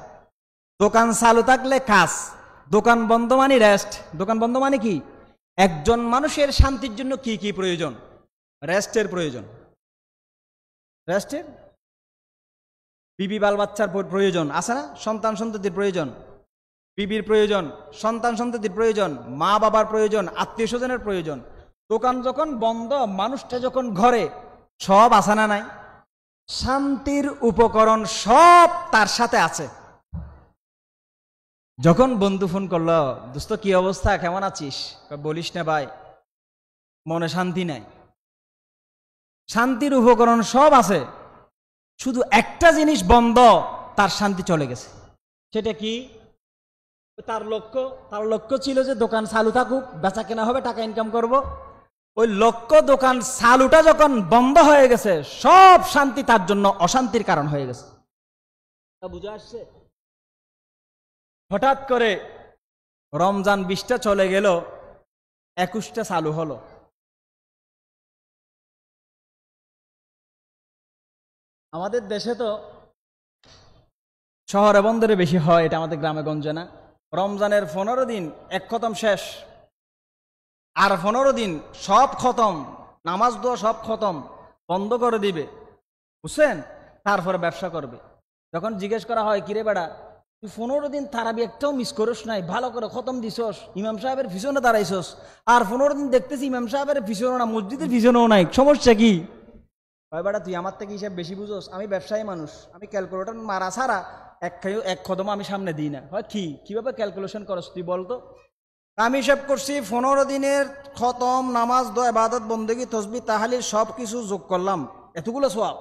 দোকান চালু থাকলে কাজ, দোকান বন্ধ মানে রেস্ট। দোকান বন্ধ মানে কি? একজন মানুষের শান্তির জন্য কি কি প্রয়োজন? রেস্টের প্রয়োজন। রেস্টের, বিবি বাল বাচ্চার প্রয়োজন আছে না, সন্তান সন্ততির প্রয়োজন, বিবির প্রয়োজন, সন্তান সন্ততির প্রয়োজন, মা বাবার প্রয়োজন, আত্মীয় স্বজনের প্রয়োজন। দোকান যখন বন্ধ, মানুষটা যখন ঘরে, সব আছে না নাই? শান্তির উপকরণ সব তার সাথে আছে। যখন বন্ধু ফোন করলো, দোস্ত কি অবস্থা, কেমন আছিস? বলিস না ভাই, মনে শান্তি নাই। শান্তির উপকরণ সব আছে, শুধু একটা জিনিস বন্ধ, তার শান্তি চলে গেছে। সেটা কি? তার লক্ষ্য ছিল যে দোকান চালু থাকুক, বেচা কেনা হবে, টাকা ইনকাম করব। ওই লক্ষ্য দোকান চালুটা যখন বন্ধ হয়ে গেছে, সব শান্তি তার জন্য অশান্তির কারণ হয়ে গেছে। বুঝে আসছে? হঠাৎ করে রমজান 20টা চলে গেল, 21টা চালু হলো। আমাদের দেশে তো শহরে বন্দরে বেশি হয়, এটা আমাদের গ্রামে গঞ্জে না। রমজানের 15 দিন এক খতম শেষ, আর 15 দিন সব খতম, নামাজ দোয়া সব খতম, বন্ধ করে দিবে, বুঝছেন? তারপরে ব্যবসা করবে। যখন জিজ্ঞেস করা হয়, কিরে বেড়া তুই 15 দিন তারাবি একটাও মিস করিস নাই, ভালো করে খতম দিছস, ইমাম সাহেবের পিছনে দাঁড়াইছস, আর 15 দিন দেখতেছি ইমাম সাহেবের পিছনেও না, মসজিদের পিছনেও নাই, সমস্যা কি? ভাই বেটা তুই আমার থেকে হিসাব বেশি বুঝোস, আমি ব্যবসায়ী মানুষ, আমি ক্যালকুলেটর মারা ছাড়া এক কদম আমি সামনে দিই না। হয় কিভাবে ক্যালকুলেশন করস তুই বলতো? আমি হিসাব করছি 15 দিনের খতম, নামাজ দোয়া, ইবাদত বন্দেগী, তসবিহ তাহলিল সব কিছু যোগ করলাম, এতগুলো সওয়াব।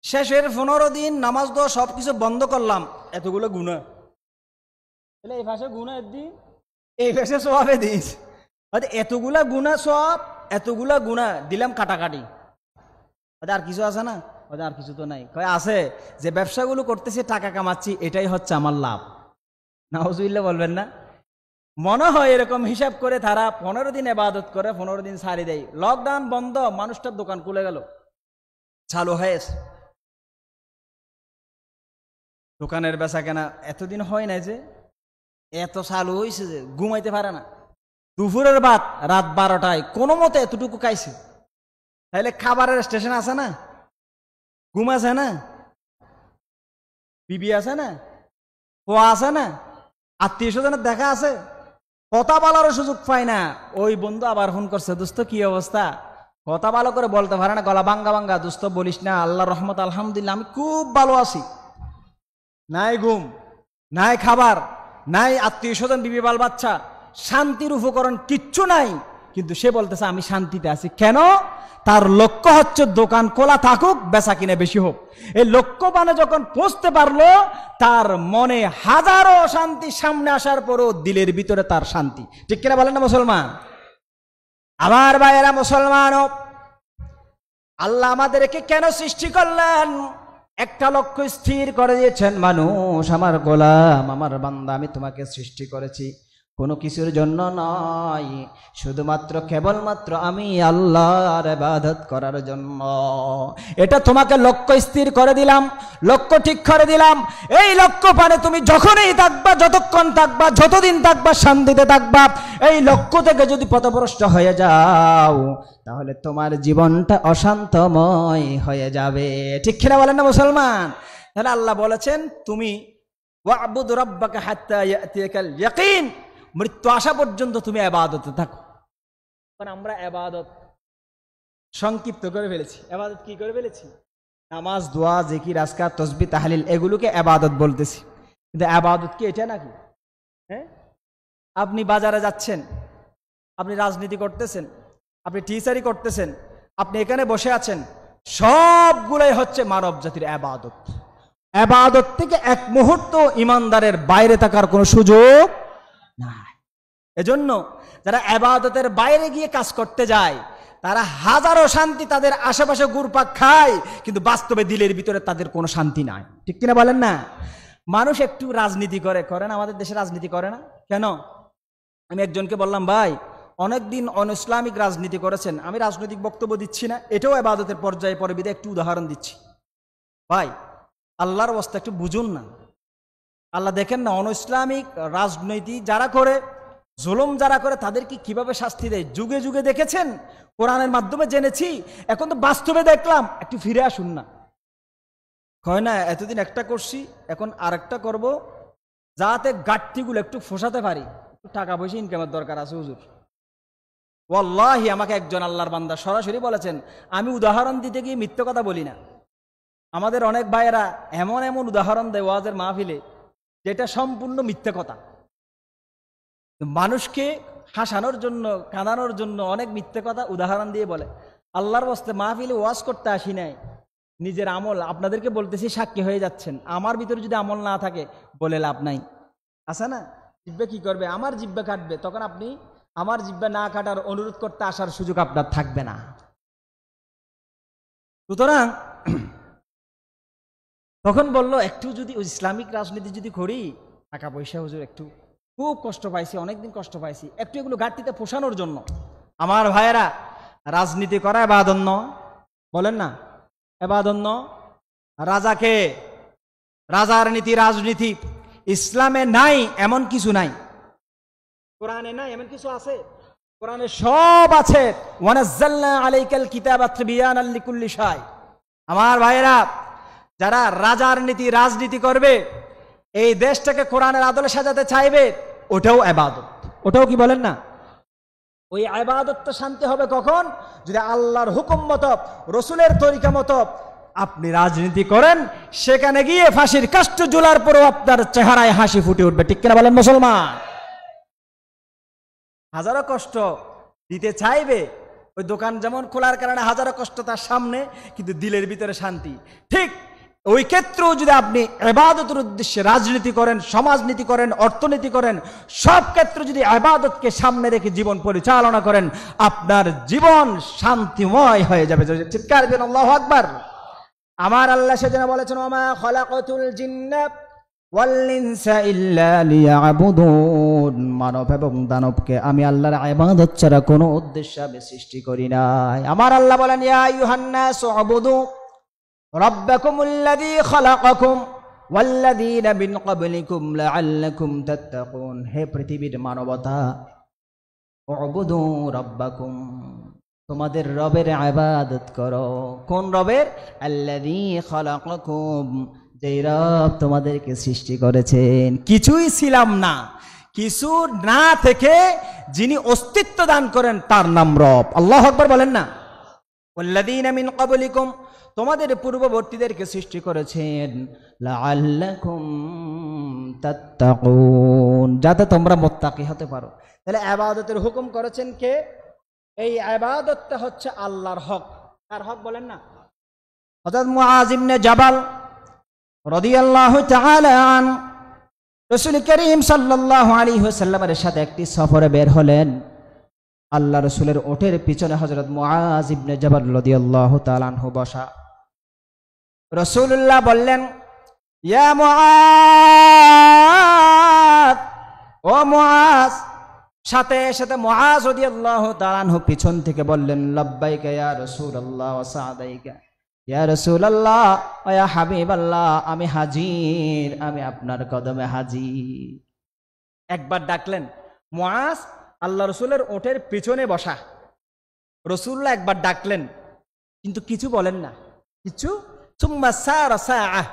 শেষের 15 দিন নামাজ দোয়া সব কিছু বন্ধ করলাম, এতগুলো গুনাহ। তাহলে এই ভাষা গুনাহ দিই, এই ভাষা সওয়াবে দিস, এতগুলা গুনাহ সওয়াব, এতগুলা গুনাহ দিলাম কাটাকাটি। আর কিছু আছে না? আর কিছু তো নাই। কয় আছে, যে ব্যবসাগুলো করতেছি, টাকা কামাচ্ছি, এটাই হচ্ছে আমার লাভ। নাউজুবিল্লাহ বলবেন না? মনে হয় এরকম হিসাব করে তারা 15 দিন ইবাদত করে, 15 দিন ছাড়ি দেয়। লকডাউন বন্ধ, মানুষটার দোকান খুলে গেল, চালু হয়েছে, দোকানের বেচা কেনা এতদিন হয় না, যে এত চালু হয়েছে যে ঘুমাইতে পারে না। দুপুরের ভাত রাত 12টায় কোনো মতে এতটুকু খাইছে, তাহলে খাবারের স্টেশন আছে না, ঘুম আছে না, বিবি আছে না, খোয়া আছে না, আত্মীয় স্বজনের দেখা আছে, কথা বলারও সুযোগ পায় না। ওই বন্ধু আবার ফোন করছে, দোস্ত কি অবস্থা? কথা ভালো করে বলতে পারে না, গলা ভাঙ্গা ভাঙ্গা, দোস্ত বলিস না, আল্লাহর রহমত আলহামদুলিল্লাহ আমি খুব ভালো আছি। নাই ঘুম, নাই খাবার, নাই আত্মীয় স্বজন, বিবি বাল বাচ্চা, শান্তির উপকরণ কিচ্ছু নাই, কিন্তু সে বলতেছে আমি শান্তিতে আছি। কেন? তার লক্ষ্য হচ্ছে দোকান খোলা থাকুক, বেচা কিনে বেশি হোক। এই লক্ষ্য মানে যখন পৌঁছতে পারলো, তার মনে হাজারো অশান্তি সামনে আসার পরও দিলের ভিতরে তার শান্তি। ঠিক কিনা বলেন না মুসলমান? আমার ভাইয়েরা মুসলমান, আল্লাহ আমাদেরকে কেন সৃষ্টি করলেন? একটা লক্ষ্য স্থির করে দিয়েছেন, মানুষ আমার গোলাম, আমার বান্দা, আমি তোমাকে সৃষ্টি করেছি কোনো কিছুর জন্য নয়, শুধুমাত্র কেবলমাত্র আমি আল্লাহর ইবাদত করার জন্য। এটা তোমাকে লক্ষ্য স্থির করে দিলাম, লক্ষ্য ঠিক করে দিলাম। এই লক্ষ্য পানে তুমি যখনই থাকবা, যতক্ষণ থাকবা, যতদিন থাকবা, শান্তিতে থাকবা। এই লক্ষ্য থেকে যদি পথভ্রষ্ট হয়ে যাও, তাহলে তোমার জীবনটা অশান্তময় হয়ে যাবে। ঠিক কিনা বলেন না মুসলমান? তাহলে আল্লাহ বলেছেন তুমি ওয়া'বুদ রাব্বাকা হাত্তা ইয়াতিয়াকাল ইয়াকিন, মৃত্যু আসা পর্যন্ত তুমি ইবাদতে থাকো। কারণ আমরা ইবাদত সংক্ষিপ্ত করে ফেলেছি। ইবাদত কি করে ফেলেছি? নামাজ, দোয়া, জিকির, আজকার, তাসবিহ, তাহলিল, এগুলোকে ইবাদত বলতেছি। কিন্তু ইবাদত কি এটা নাকি? হ্যাঁ, আপনি বাজারে যাচ্ছেন, আপনি রাজনীতি করতেছেন, আপনি টিচারি করতেছেন, আপনি এখানে বসে আছেন, সবগুলাই হচ্ছে মানব জাতির ইবাদত। ইবাদত থেকে এক মুহূর্ত ইমানদারের বাইরে থাকার কোনো সুযোগ নাই। এজন্য যারা ইবাদতের বাইরে গিয়ে কাজ করতে যায়, তারা হাজারো শান্তি তাদের আশেপাশে ঘুরপাক খায়, কিন্তু বাস্তবে দিলের ভিতরে তাদের কোনো শান্তি নাই। ঠিক কিনা বলেন না? মানুষ একটু রাজনীতি করে না? আমাদের দেশে রাজনীতি করে না কেন? আমি একজনকে বললাম, ভাই অনেকদিন অনইসলামিক রাজনীতি করেছেন, আমি রাজনৈতিক বক্তব্য দিচ্ছি না, এটাও ইবাদতের পর্যায়ে পড়ে, বিধায় একটু উদাহরণ দিচ্ছি। ভাই আল্লাহর অবস্থা একটু বুঝুন না। আল্লাহ দেখেন না অনইসলামিক রাজনীতি যারা করে, জুলুম যারা করে, তাদেরকে কিভাবে শাস্তি দেয় যুগে যুগে দেখেছেন, কোরআনের মাধ্যমে জেনেছি, এখন তো বাস্তবে দেখলাম। একটু ফিরে আসুন না। কয় না এতদিন একটা করছি, এখন আরেকটা করব, যাতে ঘাটতিগুলো একটু ফোসাতে পারি, একটু টাকা পয়সা ইনকামের দরকার আছে হুজুর। ওয়াল্লাহি আমাকে একজন আল্লাহর বান্দা সরাসরি বলেছেন, আমি উদাহরণ দিতে গিয়ে মিথ্যে কথা বলি না। আমাদের অনেক ভাইয়েরা এমন এমন উদাহরণ দেয় ওয়াজের মাহফিলে, যেটা সম্পূর্ণ মিথ্যে কথা। মানুষকে হাসানোর জন্য, কাঁদানোর জন্য অনেক মিথ্যে কথা উদাহরণ দিয়ে বলে। আল্লাহর ওয়াস্তে মাহফিলে ওয়াজ করতে আসি নাই, নিজের আমল আপনাদেরকে বলতেছি, সাক্ষী হয়ে যাচ্ছেন। আমার ভিতরে যদি আমল না থাকে বলে লাভ নাই। আছে না? জিব্বা কি করবে? আমার জিব্বা কাটবে। তখন আপনি আমার জিব্বা না কাটার অনুরোধ করতে আসার সুযোগ আপনার থাকবে না। সুতরাং তখন বলল, একটু যদি ইসলামিক রাজনীতি যদি করি, টাকা পয়সা হুজুর একটু খুব কষ্ট পাইছি, অনেকদিন কষ্ট পাইছি, একটু এগুলো ঘাটতিতে পোষানোর জন্য। আমার ভাইয়েরা, রাজনীতি করা ইবাদত নয়, বলেন না ইবাদত নয়। রাজাকে, রাজার নীতি, রাজনীতি ইসলামে নাই এমন কিছু নাই, কোরআনে নাই এমন কিছু আছে? কোরআনে সব আছে। ওয়ানাজ্জালনা আলাইকাল কিতাবা তিবয়ানাল লিকুল্লি শাই। আমার ভাইয়েরা, যারা রাজার নীতি, রাজনীতি করবে, এই দেশটাকে কোরআনের আদলে সাজাতে চাইবে, ওটাও ইবাদত। ওটাও কি বলেন না? ওই ইবাদতটা শান্তি হবে কখন? যদি আল্লাহর হুকুম মতো, রসুলের তরিকা মতো আপনি রাজনীতি করেন, সেখানে গিয়ে ফাঁসির কাষ্ঠ ঝুলার পরেও আপনার চেহারায় হাসি ফুটে উঠবে। ঠিক কিনা বলেন মুসলমান? হাজারো কষ্ট দিতে চাইবে, ওই দোকান যেমন খোলার কারণে হাজারো কষ্ট তার সামনে, কিন্তু দিলের ভিতরে শান্তি। ঠিক ওই ক্ষেত্রেও যদি আপনি ইবাদতের উদ্দেশ্যে রাজনীতি করেন, সমাজনীতি করেন, অর্থনীতি করেন, সব ক্ষেত্রে যদি ইবাদতকে সামনে রেখে জীবন পরিচালনা করেন, আপনার জীবন শান্তিময় হয়ে যাবে। চিৎকার দিন আল্লাহু আকবার। আমার আল্লাহ সেজন্য বলেছেন, ওমা খালাকাতুল জিন্না ওয়াল ইনসা ইল্লা লিয়াবুদুন। মানব এবং দানবকে আমি আল্লাহর ইবাদত ছাড়া কোনো উদ্দেশ্যে আমি সৃষ্টি করি নাই। আমার আল্লাহ বলেন, ইয়া আইয়ুহান নাসু উবুদু রাব্বাকুমুল্লাযী খালাকাকুম ওয়াল্লাযীনা মিন ক্বাবলিকুম লাআল্লাকুম তাত্তাকুন। হে পৃথিবীর মানবতা, উবুদু রাব্বাকুম, তোমাদের রবের ইবাদত করো। কোন রবের? আল্লাযী খালাকাকুম, যেই রব তোমাদেরকে সৃষ্টি করেছেন। কিছুই ছিলাম না, কিছু না থেকে যিনি অস্তিত্ব দান করেন, তার নাম রব। আল্লাহু আকবার বলেন না? ওয়াল্লাযীনা মিন ক্বাবলিকুম, তোমাদের পূর্ববর্তীদেরকে সৃষ্টি করেছেন, লাআল্লাকুম তাত্তাকুন, যাতে তোমরা মুত্তাকি হতে পারো। তাহলে ইবাদতের হুকুম করেছেন কে? এই ইবাদতটা হচ্ছে আল্লাহর হক। কার হক বলেন না? হযরত মুআয ইবনে জাবাল রাদিয়াল্লাহু তাআলা আন রাসূল করিম সাল্লাল্লাহু আলাইহি ওয়াসাল্লামের সাথে একটি সফরে বের হলেন। আল্লাহ রাসূলের ওটের পিছনে হযরত মুআয ইবনে জাবাল রাদিয়াল্লাহু তাআলা আনহু বসা। রাসূলুল্লাহ বললেন, ইয়া মুআয, ও মুআয, সাথে সাথে মুআজ রাদিয়াল্লাহু তাআলা আনহু পিছন থেকে বললেন, লাব্বাইকা ইয়া রাসূলুল্লাহ ওয়া সাদাইকা, ইয়া রাসূলুল্লাহ ওয়া ইয়া হাবিবাল্লাহ, আমি হাজির, আমি আপনার কদমে হাজির। একবার ডাকলেন। মুআজ আল্লাহ রসুলের ওটের পিছনে বসা। রসুল্লাহ একবার ডাকলেন, কিন্তু কিছু বলেন না, কিছু। সুম্মা সারা সাআহ,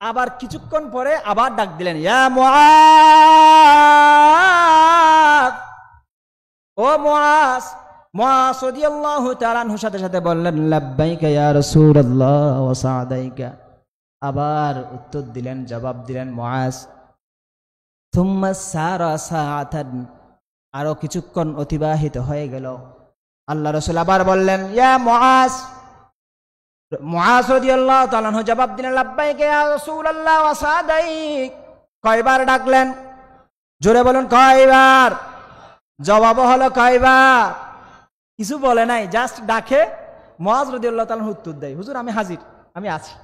আবার কিছুক্ষণ পরে আবার ডাক দিলেন, ইয়া মুআজ, ও মুআজ। মুআজ রাদিয়াল্লাহু তাআলা আনহুর সাথে সাথে বললেন, লাব্বাইকা ইয়া রাসূলুল্লাহ ওয়া সাদাইকা, আবার উত্তর দিলেন, জবাব দিলেন মুআজ। থুম্মা সারা সাআতান, আরো কিছুক্ষণ অতিবাহিত হয়ে গেল। আল্লাহ রাসূল আবার বললেন, ইয়া মুআজ। মুআজ রাদিয়াল্লাহু তাআলা আনহু জবাব দিলেন, লাব্বাইকা ইয়া রাসূলুল্লাহ ওয়া সাদাইক। কয়বার ডাকলেন? জোরে বলুন, কয়বার? জবাব হলো কয়বার? কিছু বলে নাই, জাস্ট ডাকে। মুআজ রাদিয়াল্লাহু তাআলা আনহু উত্তর দেয়, হুজুর আমি হাজির, আমি আছি।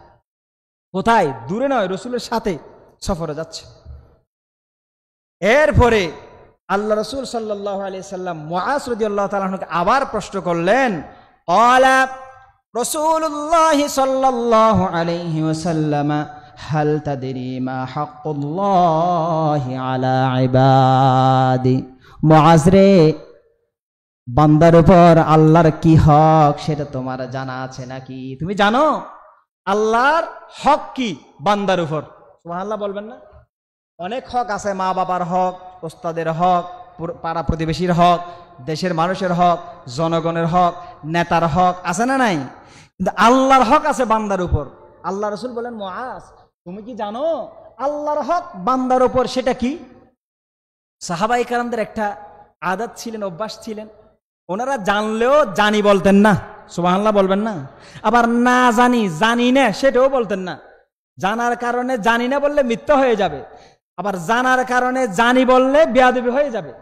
কোথায়? দূরে নয়, রসুলের সাথে সফরে যাচ্ছে। এরপরে আল্লাহ রসুল সাল্লাল্লাহু আলাইহি সাল্লাম মুআজ রাদিয়াল্লাহু তাআলা আনহুকে আবার প্রশ্ন করলেন। ক্বালা রাসূলুল্লাহ সাল্লাল্লাহু আলাইহি ওয়াসাল্লাম, হাল তাদরি মা হাক্কুল্লাহি আলা ইবাদি। মুআজ রে, বান্দার উপর আল্লাহর কি হক সেটা তোমার জানা আছে নাকি? তুমি জানো আল্লাহর হক কি বান্দার উপর? সুবহানাল্লাহ বলবেন না? অনেক হক আছে, মা বাবার হক, ওস্তাদের হক, পাড়া প্রতিবেশীর হক, দেশের মানুষের হক, জনগণের হক, নেতার হক, আছে না নাই? কিন্তু আল্লাহর হক আছে বান্দার উপর। আল্লাহ রসুল বলেন, মুআজ তুমি কি জানো আল্লাহর হক বান্দার উপর সেটা কি? সাহাবায়ে কেরামদের একটা আদত ছিলেন, অভ্যাস ছিলেন, ওনারা জানলেও জানি বলতেন না। সুবহানাল্লাহ বলবেন না? আবার না জানি, জানি না সেটাও বলতেন না। জানার কারণে জানি না বললে মিথ্যা হয়ে যাবে, আবার জানার কারণে জানি বললে বেয়াদবি হয়ে যাবে।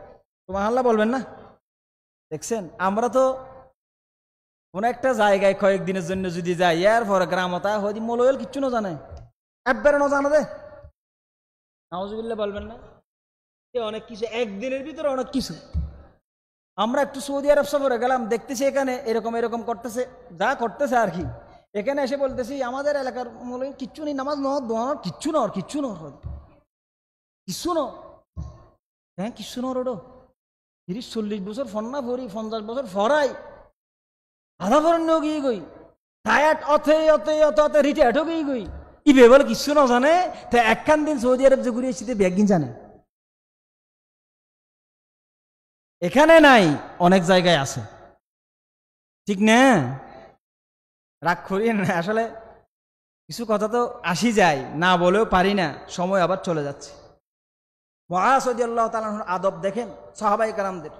সুবহানাল্লাহ বলবেন না? দেখছেন, আমরা তো কোন একটা জায়গায় কয়েকদিনের জন্য যদি যাই, এরপর গ্রামতা হয়তো মলয়েল কিচ্ছু না জানে, একবারে না জানা দে, নাউজুবিল্লাহ বলবেন না? অনেক কিছু একদিনের ভিতরে অনেক কিছু। আমরা একটু সৌদি আরব সফরে গেলাম, দেখতেছি এখানে এরকম এরকম করতেছে, যা করতেছে আর কি। এখানে এসে বলতেছি আমাদের এলাকার মৌলবী কিচ্ছু নেই, নামাজ দোয়ানোর কিচ্ছু নর, কিচ্ছু নর, কিচ্ছু ন, হ্যাঁ কিচ্ছু নর। ওটো 30-40 বছর ফন্না ভরি, 50 বছর ফরাই, আধা ফরণ্য গিয়ে গই, টায়ার্ড অথে অতে অত অতে রিটায়ার্ড হয়ে গই, ইবে বলে কিচ্ছু না জানে। তো একখান দিন সৌদি আরব যে ঘুরে এসেছে ব্যাগিন জানে, এখানে নাই, অনেক জায়গায় আছে, ঠিক না? রাগ করিয়ে না, আসলে কিছু কথা তো আসি যায়, না বলেও পারি না, সময় আবার চলে যাচ্ছে। মুআজ রাদিয়াল্লাহু তাআলা আনহুর আদব দেখেন সাহাবায়ে কেরামদের,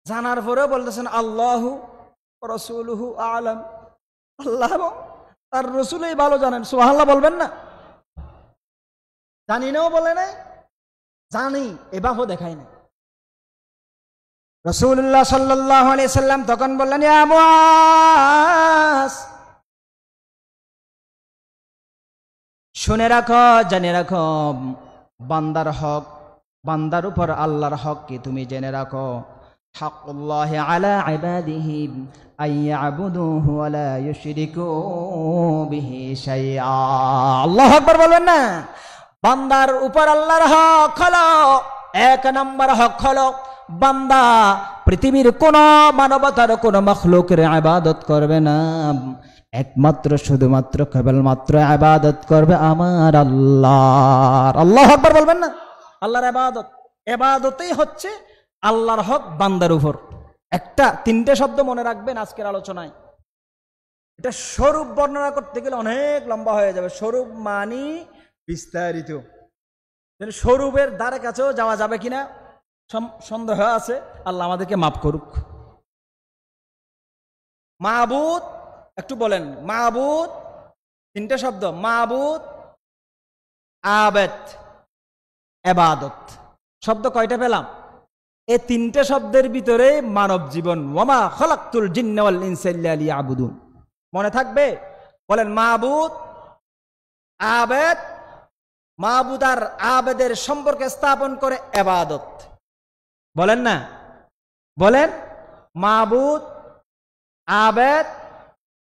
জানার পরেও বলতেছেন আল্লাহু ওয়া রাসূলুহু আ'লাম, আল্লাহ এবং তার রাসূলই ভালো জানেন। সুবহানাল্লাহ বলবেন না? জানি নাও বলে নাই, জানি এভাবেও দেখায় না। রাসূলুল্লাহ সাল্লাল্লাহু আলাইহি সাল্লাম তখন বললেন, ইয়া মুআজ, শুনে রাখো, জেনে রাখো, বান্দার হক, বান্দার উপর আল্লাহর হক কি তুমি জেনে রাখো। হাক্কুল্লাহি আলা ইবাদিহি আইয়াবুদুহু ওয়া লা ইউশরিকু বিহি শাইআ। আল্লাহু আকবার বলবেন না? বান্দার উপর আল্লাহর হক হলো, এক নম্বর হক হলো বান্দা পৃথিবীর কোন মানবতার কোন মাখলুকের ইবাদত করবে না, একমাত্র শুধুমাত্র কেবলমাত্র ইবাদত করবে আমার আল্লাহর। আল্লাহু আকবার বলবেন না? আল্লাহর ইবাদত, ইবাদতেই হচ্ছে আল্লাহর হক বান্দার উপর। একটা 3টে শব্দ মনে রাখবেন আজকের আলোচনায়, এটা স্বরূপ বর্ণনা করতে গেলে অনেক লম্বা হয়ে যাবে। স্বরূপ মানি বিস্তারিত, স্বরূপের দ্বারে কাছেও যাওয়া যাবে কিনা সন্দেহ আছে, আল্লাহ আমাদেরকে মাফ করুক। মাবুদ, একটু বলেন মাবুদ, 3টে শব্দ, মাবুদ, আবেদ, ইবাদত। শব্দ কয়টা পেলাম? এই 3টে শব্দের ভিতরে মানব জীবন। ওয়ামা খালাকতুল জিন্না ওয়াল ইনসা ইল্লা লিয়াবুদুন, মনে থাকবে? বলেন মাবুদ, আবেদ, মাবুদ আর আবেদের সম্পর্কে স্থাপন করে ইবাদত। বলেন না? বলেন মাবুদ, আবেদ,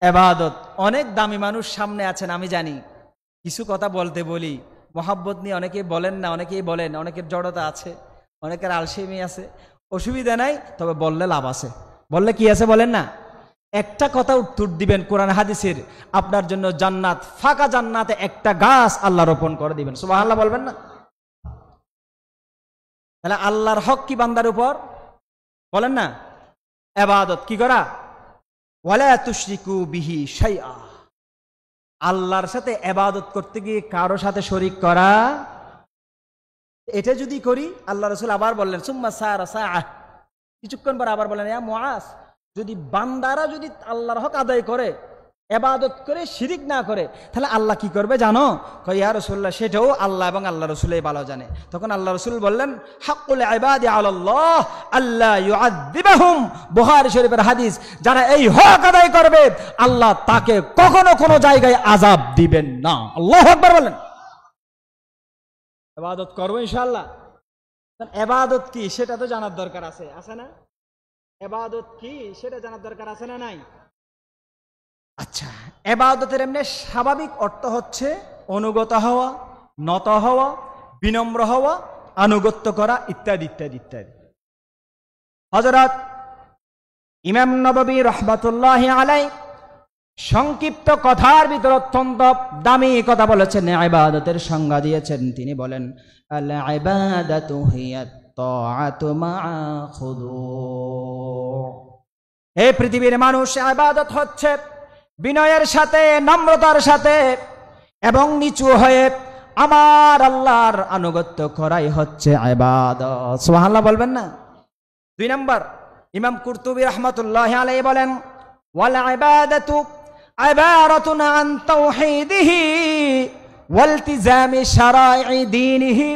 এবাদত। অনেক দামি মানুষ সামনে আছেন আমি জানি, কিছু কথা বলতে বলি মহাব্বত নিয়ে, অনেকেই বলেন না, অনেকেই বলেন, অনেকের জড়তা আছে, অনেকের আলসেমি আছে, অসুবিধা নাই, তবে বললে লাভ আছে। বললে কি আছে বলেন না? একটা কথা উত্তর দিবেন কোরআন হাদিসের, আপনার জন্য জান্নাত, ফাঁকা জান্নাতে একটা গাছ আল্লাহ রোপণ করে দিবেন। সুবহানাল্লাহ বলবেন না? তাহলে আল্লাহর হক কি বান্দার উপর? বলেন না, ইবাদত কি করা, ওয়ালা তুশরিকু বিহি শাইআ, আল্লাহর সাথে ইবাদত করতে গিয়ে কারো সাথে শরীক করা। এটা যদি করি, আল্লাহ রাসূল আবার বললেন সুম্মা সারা সাআ, কিছুক্ষণ পর আবার বললেন ইয়া মুআজ, যদি বান্দারা যদি আল্লাহর হক আদায় করে, ইবাদত করে, শিরিক না করে, তাহলে আল্লাহ কি করবে জানো? কয় ইয়া রাসূলুল্লাহ, সেটাও আল্লাহ এবং আল্লাহ রাসূলই ভালো জানে। তখন আল্লাহ রাসূল বললেন হাক্কুল ইবাদি আলাল্লাহ আল্লাহ ইউআযিবাহুম, বুখারী শরীফের হাদিস, যারা এই হক আদায় করবে আল্লাহ তাকে কখনো কোনো জায়গায় আযাব দিবেন না। আল্লাহু আকবার বলেন। ইবাদত করব ইনশাআল্লাহ। ইবাদত কি সেটা তো জানার দরকার আছে, আছে না? ইবাদত কি সেটা জানার দরকার আছে না নাই? আচ্ছা, ইবাদতের এমনি স্বাভাবিক অর্থ হচ্ছে অনুগত হওয়া, নত হওয়া, বিনম্র হওয়া, আনুগত্য করা, ইত্যাদি ইত্যাদি ইত্যাদি। হযরত ইমাম নববী রাহমাতুল্লাহি আলাইহি সংক্ষিপ্ত কথার ভিতর অত্যন্ত দামি কথা বলেছেন, ইবাদতের সংজ্ঞা দিয়েছেন। তিনি বলেন আল ইবাদাতু হিয়াত তাআতু মা'a খুদু'। এই পৃথিবীর মানুষ, ইবাদত হচ্ছে বিনয়ের সাথে, নম্রতার সাথে এবং নিচু হয়ে আমার আল্লাহর আনুগত্য করাই হচ্ছে ইবাদত। সুবহানাল্লাহ বলবেন না? 2 নম্বর, ইমাম কুরতুবী রাহমাতুল্লাহি আলাইহি বলেন ওয়াল ইবাদাতু ইবারাতুন আন তাওহীদিহি ওয়ালতিজামি শারাঈ দীনিহি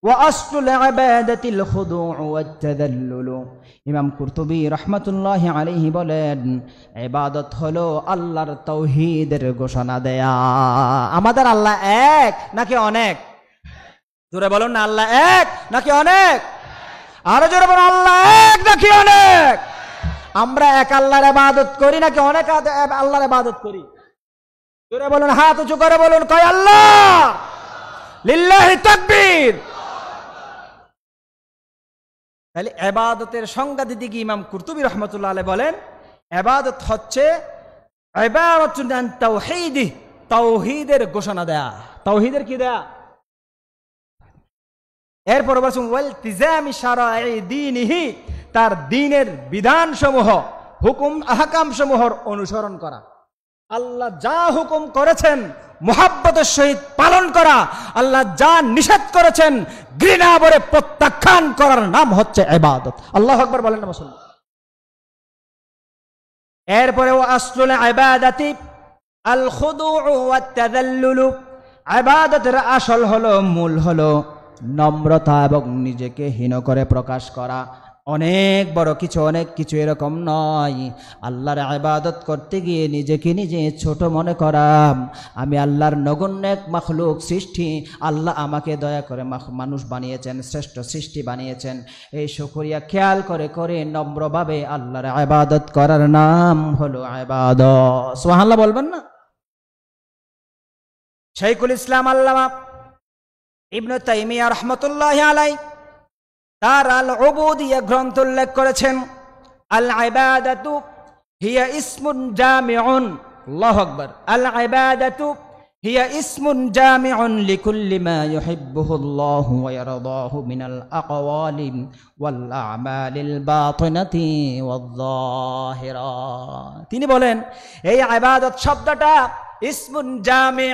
ওয়া আসলুল ইবাদাতিল খুদু' ওয়াত তাযাল্লুল। ইমাম কুরতুবী রাহমাতুল্লাহি আলাইহি বলেন ইবাদত হলো আল্লাহর তাওহীদের ঘোষণা দেয়া। আমাদের আল্লাহ এক নাকি অনেক? জোরে বলুন না, আল্লাহ এক নাকি অনেক? আরো জোরে বলুন, আল্লাহ এক নাকি অনেক? আমরা এক আল্লাহর ইবাদত করি নাকি অনেক আল্লাহর ইবাদত করি? জোরে বলুন, হাত উঁচু করে বলুন, কয় আল্লাহ, লিল্লাহি তাকবীর। তাহলে ইবাদতের সংজ্ঞা দিতে গিয়ে ইমাম কুরতুবী রাহমাতুল্লাহ আলাইহি বলেন ইবাদত হচ্ছে ইবারাতুন আন তাওহীদি, তাওহীদের ঘোষণা দেয়া। তাওহীদের কি দেয়া? এরপর বলছেন ওয়ালতিজামি শারাঈ দীনিহি, তার দ্বীনের বিধানসমূহ, হুকুম আহকাম সমূহর অনুসরণ করা। আল্লাহ যা হুকুম করেছেন মুহাব্বতের সহিত পালন করা, আল্লাহ যা নিষেধ করেছেন ঘৃণা ভরে প্রত্যাখ্যান করার নাম হচ্ছে ইবাদত। আল্লাহু আকবার বলেন না মুসলমান? এরপরে ও আসলুল ইবাদাতি আল খুদু'u ওয়াত তাযাল্লুল, ইবাদতের আসল হলো, মূল হলো নম্রতা এবং নিজেকে হীন করে প্রকাশ করা। অনেক বড় কিছু, অনেক কিছু এরকম নয়। আল্লাহর ইবাদত করতে গিয়ে নিজেকে নিজে ছোট মনে করা। আমি আল্লাহর নগণ্য এক মাখলুক সৃষ্টি, আল্লাহ আমাকে দয়া করে মানুষ বানিয়েছেন, শ্রেষ্ঠ সৃষ্টি বানিয়েছেন, এই শুকরিয়া খেয়াল করে করে নম্রভাবে আল্লাহর ইবাদত করার নাম হলো ইবাদত। সুবহানাল্লাহ বলবেন না? শাইখুল ইসলাম আল্লামা ইবনে তাইমিয়া রাহমাতুল্লাহি আলাইহি তার আল উবুদিয়া গ্রন্থ উল্লেখ করেছেন আল ইবাদাতু হিয়া ইসমুন জামিউন, আল্লাহু আকবার, আল ইবাদাতু হিয়া ইসমুন জামিউন লিকুল্লি মা ইউহিব্বুহুল্লাহু ওয়া ইয়ারদাহু মিনাল আকওয়ালি ওয়াল আমালিল বাতিনাতি ওয়াল যাহিরা। তিনি বলেন এই ইবাদত শব্দটা ইসমুন জামি',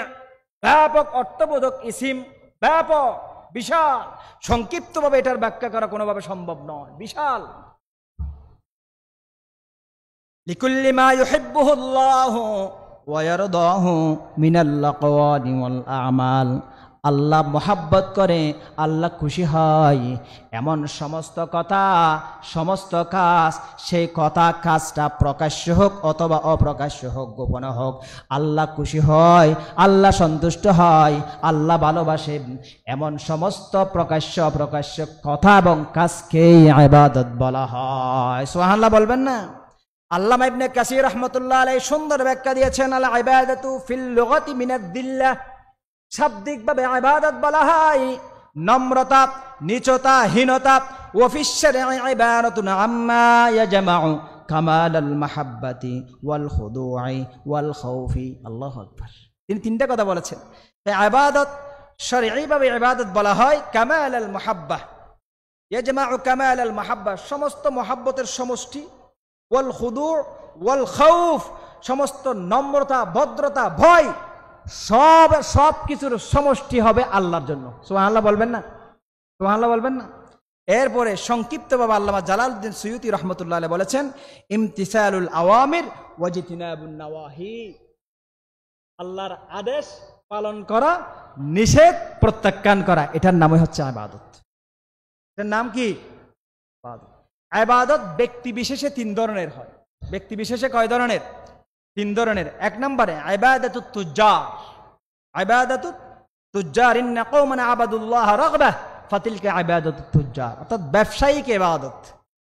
ব্যাপক অর্থবোধক ইসিম, ব্যাপক, বিশাল। সংক্ষিপ্তভাবে এটার ব্যাখ্যা করা কোনোভাবে সম্ভব নয়, বিশাল। লিকুল্লি মা ইউহিব্বুহুল্লাহু ওয়া ইয়ারদাহু মিনাল আকওয়ালি ওয়াল আমাল, আল্লাহ মোহাব্বত করে, আল্লাহ খুশি হয়, এমন সমস্ত কথা, সমস্ত কাজ, সেই কথা কাজটা প্রকাশ্য হোক অথবা অপ্রকাশ্য হোক, গোপন হোক, আল্লাহ খুশি হয়, আল্লাহ সন্তুষ্ট হয়, আল্লাহ ভালোবাসে, এমন সমস্ত প্রকাশ্য অপ্রকাশ্য কথা এবং কাজকেই ইবাদত বলা হয়। সুবহানাল্লাহ বলবেন না? আল্লামা ইবনে কাসির রাহমাতুল্লাহ আলাইহি সুন্দর ব্যাখ্যা দিয়েছেন, আল ইবাদাতু ফিল লুগাতি মিনাদ দিল্লাহ, শাব্দিকভাবে ইবাদত বলা হয় নম্রতা, নিচতা, হীনতা। ওয়া ফিশ শারঈ ইবারাতুন আম্মা ইয়াজমাউ কামাল আল মাহাব্বাতি ওয়াল খুদুই ওয়াল খাউফি। আল্লাহু আকবার। তিনি তিনটা কথা বলেছেন। তাই ইবাদত শরঈভাবে ইবাদত বলা হয় কামাল আল মাহাব্বাহ, ইয়াজমাউ কামাল আল মাহাব্বাহ, সমস্ত মহাব্বতের সমষ্টি, ওয়াল খুদু ওয়াল খাউফ, সমস্ত নম্রতা, ভদ্রতা, ভয়, সব কিছুর সমষ্টি হবে আল্লাহর জন্য। সুবহানাল্লাহ বলবেন না? সুবহানাল্লাহ বলবেন না? এরপরে সংক্ষিপ্তভাবে আল্লামা জালালউদ্দিন সুয়ুতি রাহমাতুল্লাহ আলাইহি বলেছেন, ইমতিসালুল আওয়ামির ওয়াজতিনাবুন নাওয়াহি, আল্লাহর আদেশ পালন করা, নিষেধ প্রত্যাখ্যান করা, এটার নামই হচ্ছে ইবাদত। এটার নাম কি? ইবাদত। ইবাদত ব্যক্তি বিশেষে তিন ধরনের হয়। ব্যক্তি বিশেষে কয় ধরনের? তিন ধরনের। এক নম্বরে ইবাদাতুত তুজ্জার। ইবাদাতুত তুজ্জার, ইন্না কওমান আবাদুল্লাহ রাগবা ফাতিলকা ইবাদাতুত তুজ্জার, অর্থাৎ ব্যবসায়িক ইবাদত।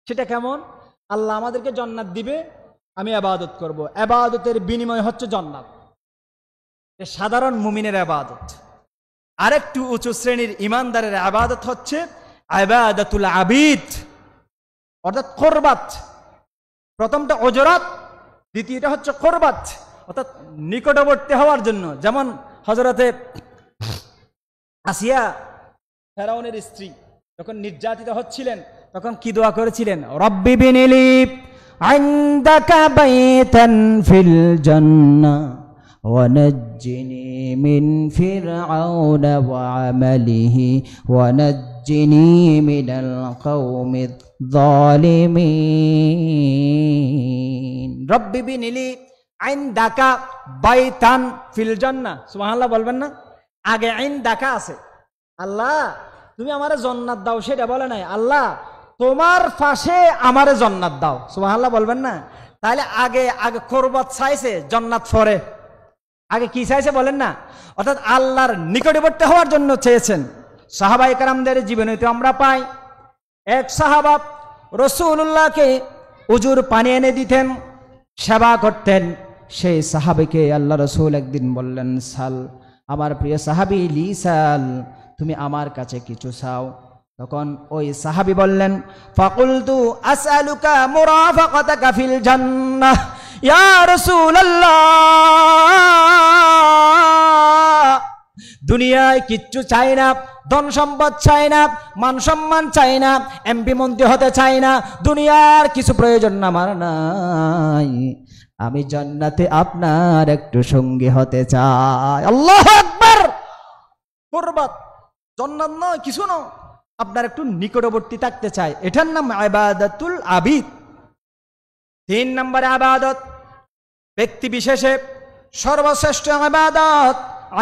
সেটা কেমন? আল্লাহ আমাদেরকে জান্নাত দিবে, আমি ইবাদত করব, ইবাদতের বিনিময় হচ্ছে জান্নাত। এটা সাধারণ মুমিনের ইবাদত। আরেকটু উঁচু শ্রেণীর ইমানদারের ইবাদত হচ্ছে ইবাদাতুল আবিদ, অর্থাৎ কুরবাত। প্রথমটা ওজরাত, দ্বিতীয়টা হচ্ছে কুরবাত, অর্থাৎ নিকটবর্তী হওয়ার জন্য। যেমন হযরতে আসিয়া, ফেরাউনের স্ত্রী, যখন নির্যাতিত হচ্ছিলেন তখন কি দোয়া করেছিলেন? রব্বি বিনিলি ইনদাকা বাইতান ফিল জান্নাহ ওয়ানাজ্জিনি মিন ফিরআউনা ওয়া আমালিহি ওয়ানাজ্জিনি মিনাল কওমিয যালিমিন। রব্বি বিনিলি ইনদাকা বাইতান ফিল জান্নাহ। সুবহানাল্লাহ বলবেন না? আগে ইনদাকা আছে, আল্লাহ তুমি আমারে জান্নাত দাও, সেটা বলে নাই, আল্লাহ তোমার পাশে আমারে জান্নাত দাও। সুবহানাল্লাহ বলবেন না? তাহলে আগে কুরবাত চাইছে, জান্নাত পরে। আগে কি চাইছে বলেন না? অর্থাৎ আল্লাহর নিকটবর্তী হওয়ার জন্য চেয়েছেন। সাহাবায়ে কেরামদের জীবনে তো আমরা পাই, এক সাহাবা রাসূলুল্লাহকে উজুর পানি এনে দিতেন, সেবা করতেন। সেই সাহাবীকে আল্লাহ রাসূল একদিন বললেন, সাল, আমার প্রিয় সাহাবী লিসাল, তুমি আমার কাছে কিছু চাও। তখন ওই সাহাবী বললেন, ফাকুলতু আসআলুকা মুরাফাকাতাকা ফিল জান্নাহ ইয়া রাসূলুল্লাহ, দুনিয়ায় কিচ্ছু চাই না, ধন সম্পদ চাই না, মান সম্মান চাই না, এমপি মন্ত্রী হতে চাই না, দুনিয়ার কিছু প্রয়োজন আমার নাই, আমি জান্নাতে আপনার একটু সঙ্গী হতে চাই। আল্লাহু আকবার। কুরবাত, জান্নাত নয়, কিছু নয়, আপনার একটু নিকটবর্তী থাকতে চাই, এটার নাম ইবাদাতুল আবিদ। তিন নম্বরে ইবাদত ব্যক্তি বিশেষে সর্বশ্রেষ্ঠ ইবাদত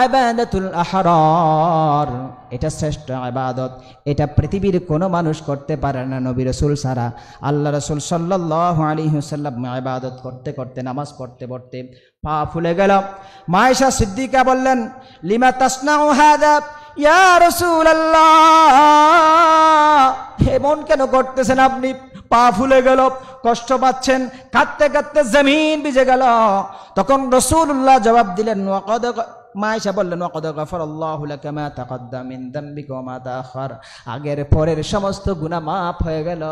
ইবাদাতুল আহরার। এটা শ্রেষ্ঠ ইবাদত, এটা পৃথিবীর কোনো মানুষ করতে পারে না নবী রাসূল ছাড়া। আল্লাহ রাসূল সাল্লাল্লাহু আলাইহি ওয়াসাল্লাম ইবাদত করতে করতে, নামাজ পড়তে পড়তে পা ফুলে গেল। মা আয়েশা সিদ্দিকা বললেন, লিমা তাসনাউ হাযা ইয়া রাসূলুল্লাহ, এমন কেন করতেছেন আপনি? পা ফুলে গেল, কষ্ট পাচ্ছেন, কাঁদতে কাঁদতে জমিন ভিজে গেল। তখন রাসূলুল্লাহ জবাব দিলেন, মা আয়েশা বললেন, ওয়াকাদ গাফারাল্লাহু লাকা মা তাকাদ্দাম মিন যামবিকা ওয়া মা তাআখার, আগের পরের সমস্ত গুনাহ মাফ হয়ে গেল,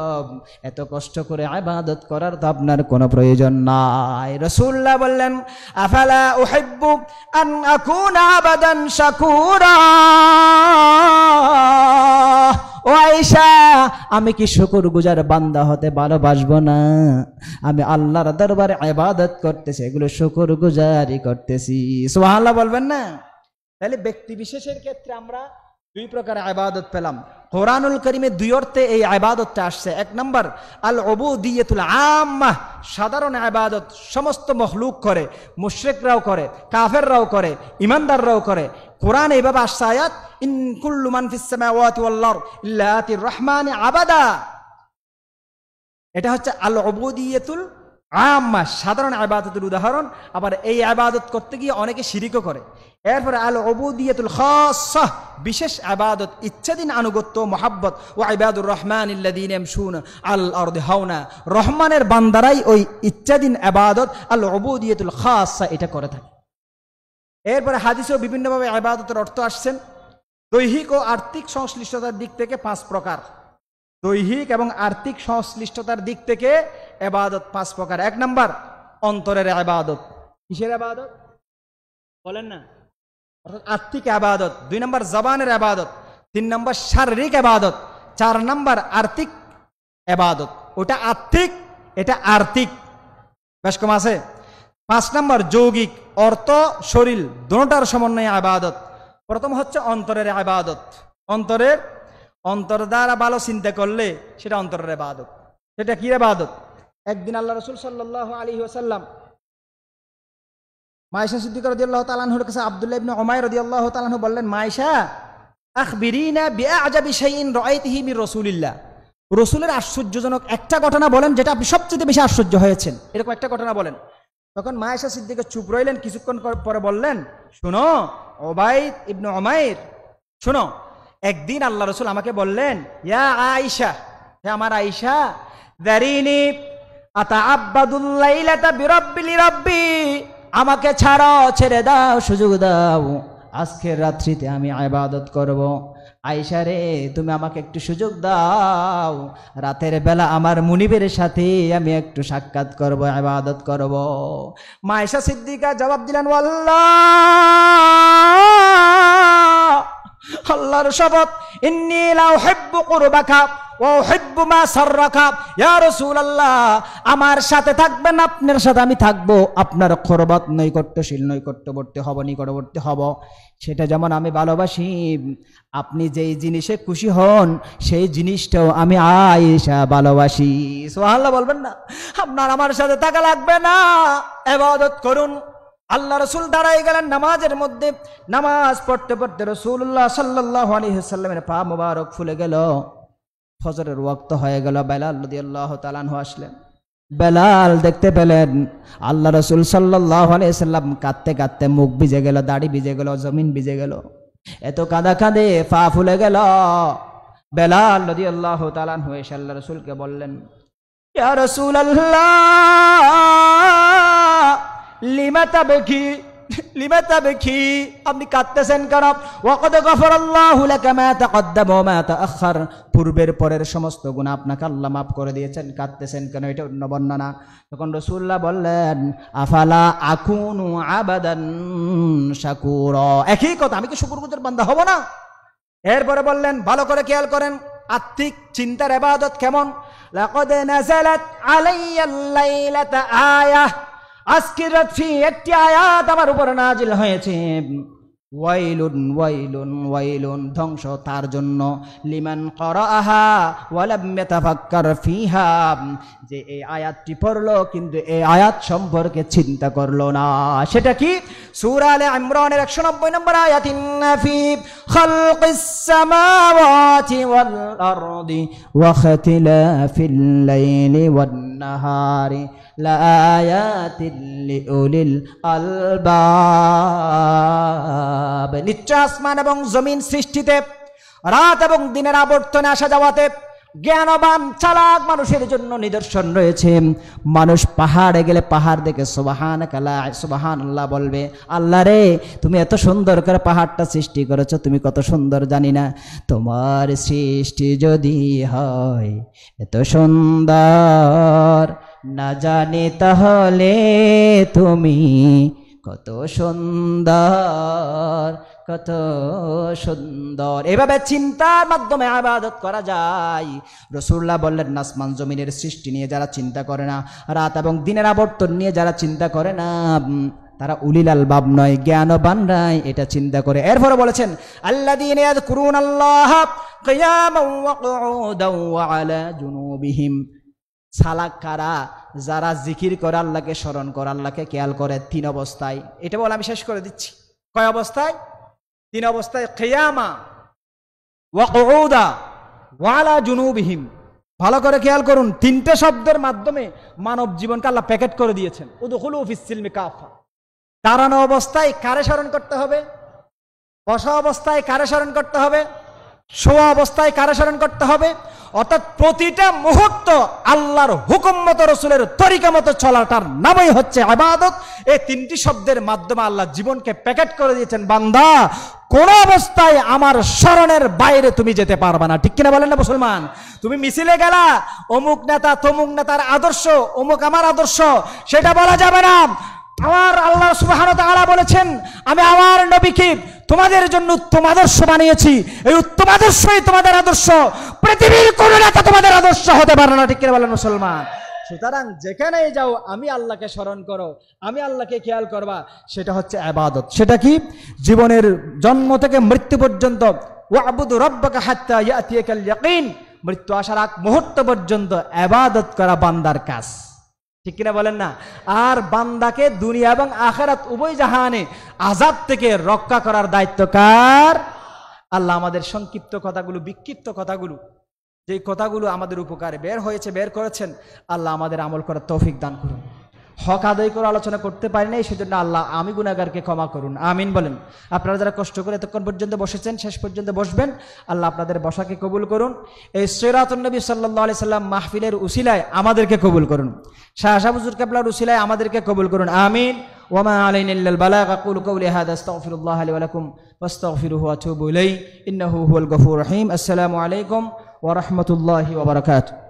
এত কষ্ট করে ইবাদত করার তো আপনার কোনো প্রয়োজন নাই। রাসূলুল্লাহ বললেন, আফালা উহিব্বু আন আকুনা আবাদান শাকুরা, ও আয়েশা, আমি কি শুকরগুজার বান্দা হতে ভালোবাসবো না? আমি আল্লাহর দরবারে ইবাদত করতেছি, এগুলো শুকরগুজারি করতেছি। সুবহানাল্লাহ বলবেন না? তাহলে ব্যক্তি বিশেষের ক্ষেত্রে আমরা দুই প্রকার ইবাদত পেলাম। কোরআনুল কারীমে দুই অর্থে এই ইবাদতটা আসছে। এক নম্বর আল উবুদিয়াতুল আম্মাহ, সাধারণ ইবাদত সমস্ত মখলুক করে, মুশরিকরাও করে, কাফেররাও করে, ইমানদাররাও করে। কোরআন এইভাবে আসছে আয়াত, ইন কুল্লু মান ফিস সামাওয়াতি ওয়াল আরদ ইল্লা আতির রহমানি আবাদা। এটা হচ্ছে আল উবুদিয়াতুল আম্মা, সাধারণ ইবাদতের উদাহরণ। আবার এই ইবাদত করতে গিয়ে অনেকে শিরিকও করে। এরপরে আল উবুদিয়াতুল খাসসা, বিশেষ ইবাদত, ইচ্ছাধীন আনুগত্য, মুহাব্বত। ওয়া ইবাদুর রহমানিল্লাযীনা ইয়ামশুনা আল আরদি হাওনা, রহমানের বান্দারাই ওই ইচ্ছাধীন ইবাদত আল উবুদিয়াতুল খাসসা এটা করে থাকে। এরপরে হাদিসেও বিভিন্নভাবে ইবাদতের অর্থ আসছেন। দৈহিক ও আর্থিক সংশ্লিষ্টতার দিক থেকে 5 প্রকার। দৈহিক এবং আর্থিক সংশ্লিষ্টতার দিক থেকে ইবাদত 5 প্রকার। 1 নাম্বার অন্তরের ইবাদত। কিসের ইবাদত বলেন না? অর্থাৎ আর্থিক ইবাদত। 2 নাম্বার জবানের ইবাদত। 3 নাম্বার শারীরিক ইবাদত। 4 নাম্বার আর্থিক ইবাদত। ওটা আর্থিক, এটা আর্থিক, বেশ কম আছে। 5 নাম্বার যৌগিক, অর্থ শরীর দুটোটার সমন্বয়ে ইবাদত। প্রথম হচ্ছে অন্তরের ইবাদত। অন্তর দ্বারা ভালো চিন্তা করলে সেটা অন্তরের ইবাদত। সেটা কি ইবাদত? একদিন আল্লাহ রাসূল সাল্লাল্লাহু আলাইহি ওয়াসাল্লাম মায়েশা সিদ্দিকা রাদিয়াল্লাহু তাআলা আনহার কাছে আব্দুল্লাহ ইবনে উমাইর রাদিয়াল্লাহু তাআলা আনহু বললেন, মায়েশা আখবিরিনা বিআজাবি শাইইন রাআইতিহি মির রাসূলিল্লাহ, রাসূলের আশ্চর্যজনক একটা ঘটনা বলেন যেটা আপনি সবচেয়ে বেশি আশ্চর্য হয়েছেন, এরকম একটা ঘটনা বলেন। তখন মায়েশা সিদ্দিকা চুপ রইলেন। কিছুক্ষণ পরে বললেন, শুনো উবাইদ ইবনে উমাইর, শুনো, একদিন আল্লাহ রাসূল আমাকে বললেন, ইয়া আয়েশা, হে আমার আয়েশা, দারিনি আতাআব্বাদুল লাইলাতা বিরাব্বিল রাব্বি, আমাকে ছাড়ো, ছেড়ে দাও, সুযোগ দাও, আজকের রাত্রিতে আমি ইবাদত করব। আয়েশা রে, তুমি আমাকে একটু সুযোগ দাও, রাতের বেলা আমার মুনিবের সাথে আমি একটু সাক্ষাৎ করব, ইবাদত করব। মায়েশা সিদ্দিকা জবাব দিলেন, আল্লাহ, আল্লাহর শপথ, ইন্নী লা উহিব্বু কুরবাকা ওয়া উহিব্বু মা সাররাকা, ইয়া রাসূলুল্লাহ, আমার সাথে থাকবেন, আপনার সাথে আমি থাকবো, আপনার কুরবাত নৈকট্যশীল, নৈকট্যবর্তী হব, নিকটবর্তী হব, সেটা যেমন আমি ভালোবাসি, আপনি যেই জিনিসে খুশি হন সেই জিনিসটাও আমি আয়েশা ভালোবাসি। সুবহানাল্লাহ বলবেন না? আপনার আমার সাথে থাকা লাগবে না, ইবাদত করুন। আল্লাহ রাসূল দাঁড়ায় গেলেন নামাজের মধ্যে। নামাজ পড়তে পড়তে রাসূলুল্লাহ সাল্লাল্লাহু আলাইহি ওয়াসাল্লামের পা মোবারক ফুলে গেল। ফজরের ওয়াক্ত হয়ে গেল। বেলাল রাদিয়াল্লাহু তাআলা আনহু আসলেন। বেলাল দেখতে পেলেন আল্লাহ রাসূল সাল্লাল্লাহু আলাইহি ওয়াসাল্লাম কাঁদতে কাঁদতে মুখ ভিজে গেল, দাড়ি ভিজে গেল, জমিন ভিজে গেল, এত কাঁদা কাঁদে পা ফুলে গেল। বেলাল রাদিয়াল্লাহু তাআলা আনহু এসে আল্লাহ রাসূলকে বললেন, ইয়া রাসূলুল্লাহ, লিমা তাবকি, লিমা তাবকি, আপনি কাঁদতেছেন কেন? ওয়াকাদ গফারাল্লাহু লাকা মা তাকদ্দাম ওয়া মা তাআখার, পূর্বের পরের সমস্ত গুনাহ আপনাকে আল্লাহ মাফ করে দিয়েছেন, কাঁদতেছেন কেন? এটা অন্য বর্ণনা। তখন রাসূলুল্লাহ বললেন, আফালা আকুনু আবাদান শাকুরা, একই কথা, আমি কি শুকরগুজার বান্দা হব না? এরপরে বললেন, ভালো করে খেয়াল করেন আত্মিক চিন্তার ইবাদত কেমন। লাকাদ নাযালাত আলাইয়াল লাইলাতা আয়াহ, আজকের রাত্রে একটি আয়াত আমার উপর নাজিল হয়েছে, ওয়াইলুন ওয়াইলুন ওয়াইলুন, ধ্বংস তার জন্য, লিমান ক্বারাআহা ওয়া লাম ইয়াতাফাক্কার ফিহা, যে এই আয়াতটি পড়লো কিন্তু এই আয়াত সম্পর্কে চিন্তা করলো না। সেটা কি? সূরা আলে ইমরানের 190 নম্বর আয়াত, ইন্না ফি খালকিস সামাওয়াতি ওয়াল আরদি ওয়া ইখতিলাফিল লাইলি ওয়ান নাহারি লাআয়াতিল লিউলিল আলবাব, নিশ্চয় আসমান এবং জমিন সৃষ্টিতে, রাত এবং দিনের আবর্তনে আসা যাওয়াতে জ্ঞানবান চালাক মানুষের জন্য নিদর্শন রয়েছে। মানুষ পাহাড়ে গেলে পাহাড় দেখে সুবহানাকা লা সুবহানাল্লাহ বলবে, আল্লাহ রে, তুমি এত সুন্দর করে পাহাড়টা সৃষ্টি করেছো, তুমি কত সুন্দর জানি না? তোমার সৃষ্টি যদি হয় এত সুন্দর না জানি তাহলে তুমি কত সুন্দর, কত সুন্দর। এভাবে চিন্তার মাধ্যমে ইবাদত করা যায়। রাসূলুল্লাহ বললেন, আসমান জমিনের সৃষ্টি নিয়ে যারা চিন্তা করে না, রাত এবং দিনের আবর্তন নিয়ে যারা চিন্তা করে না, তারা উলিল আলবাব নয়, জ্ঞানবানরাই এটা চিন্তা করে। এরপরে বলেছেন, আল্লাযীনা ইয়াযকুরুনাল্লাহা কিয়ামান ওয়া কুউদান ওয়া আলা জুনুবিহিম, সালাক কারা? যারা জিকির করে, আল্লাহকে স্মরণ করে, আল্লাহকে খেয়াল করে 3 অবস্থায়। এটা বলে আমি শেষ করে দিচ্ছি। কয় অবস্থায়? তিন অবস্থায় কিয়ামা ওয়া কুউদা ওয়া আলা জুনুবিহিম। ভালো করে খেয়াল করুন, তিনটে শব্দের মাধ্যমে মানব জীবনকে আল্লাহ প্যাকেট করে দিয়েছেন। উদখুলু ফিস সিলমি কাফা। দাঁড়ানো অবস্থায় কারে স্মরণ করতে হবে, বসা অবস্থায় কারে স্মরণ করতে হবে, শোয়া অবস্থায় কারে স্মরণ করতে হবে, অর্থাৎ প্রতিটা মুহূর্ত আল্লাহর হুকুম মতো রসুলের তরিকা মতো চলাটার নামই হচ্ছে ইবাদত। এই তিনটি শব্দের মাধ্যমে আল্লাহ জীবনকে প্যাকেট করে দিয়েছেন। বান্দা, কোন অবস্থায় আমার স্মরণের বাইরে তুমি যেতে পারবে না। ঠিক কিনা বলেন না মুসলমান? তুমি মিছিলে গেলা, অমুক নেতা তমুক নেতার আদর্শ, অমুক আমার আদর্শ, সেটা বলা যাবে না। আমার আল্লাহ সুবহানাহু ওয়া তাআলা বলেছেন, আমি আমার নবীকে তোমাদের জন্য উত্তম আদর্শ বানিয়েছি, এই উত্তম আদর্শই তোমাদের আদর্শ, পৃথিবীর কোন নেতা তোমাদের আদর্শ হতে পারে না। ঠিক কিনা বলেন মুসলমান? সুতরাং যেখানেই যাও আমি আল্লাহকে স্মরণ করো, আমি আল্লাহকে খেয়াল করবা, সেটা হচ্ছে ইবাদত। সেটা কি? জীবনের জন্ম থেকে মৃত্যু পর্যন্ত ওয়াবুদু রাব্বাকা হাত্তা ইয়াতিয়াকাল ইয়াকিন, মৃত্যু আসার আগ মুহূর্ত পর্যন্ত ইবাদত করা বান্দার কাজ। ঠিক কিনা বলেন না? আর বান্দাকে দুনিয়া এবং আখিরাত উভয় জাহানে আযাব থেকে রক্ষা করার দায়িত্ব কার? আল্লাহ আমাদের সংক্ষিপ্ত কথাগুলো, বিক্ষিপ্ত কথাগুলো, যে কথাগুলো আমাদের উপকারে বের হয়েছে, বের করেছেন, আল্লাহ আমাদের আমল করার তৌফিক দান করুন। হক আদায় করে আলোচনা করতে পারি নাই, সেজন্য আল্লাহ আমি গুনাহগারকে ক্ষমা করুন, আমিন বলেন। আপনারা যারা কষ্ট করে এতক্ষণ পর্যন্ত বসেছেন, শেষ পর্যন্ত বসবেন, আল্লাহ আপনাদের বসাকে কবুল করুন। এই সিরাতুন নবী সাল্লাল্লাহু আলাইহি সাল্লাম মাহফিলের উসিলায় আমাদেরকে কবুল করুন, শাহ আশরাফ হুজুর কিবলার উসিলায় আমাদেরকে কবুল করুন, আমিন। ওয়া মা আলাইনা ইল্লাল বালাগ। আকুলু কওলি হাযা আস্তাগফিরুল্লাহ লি ওয়া লাকুম ফাস্তাগফিরুহু ওয়া আতুবু ইলাইহি ইন্নাহু হুয়াল গফুরুর রহিম। আসসালামু আলাইকুম ওয়া রাহমাতুল্লাহি ওয়া বারাকাতুহু।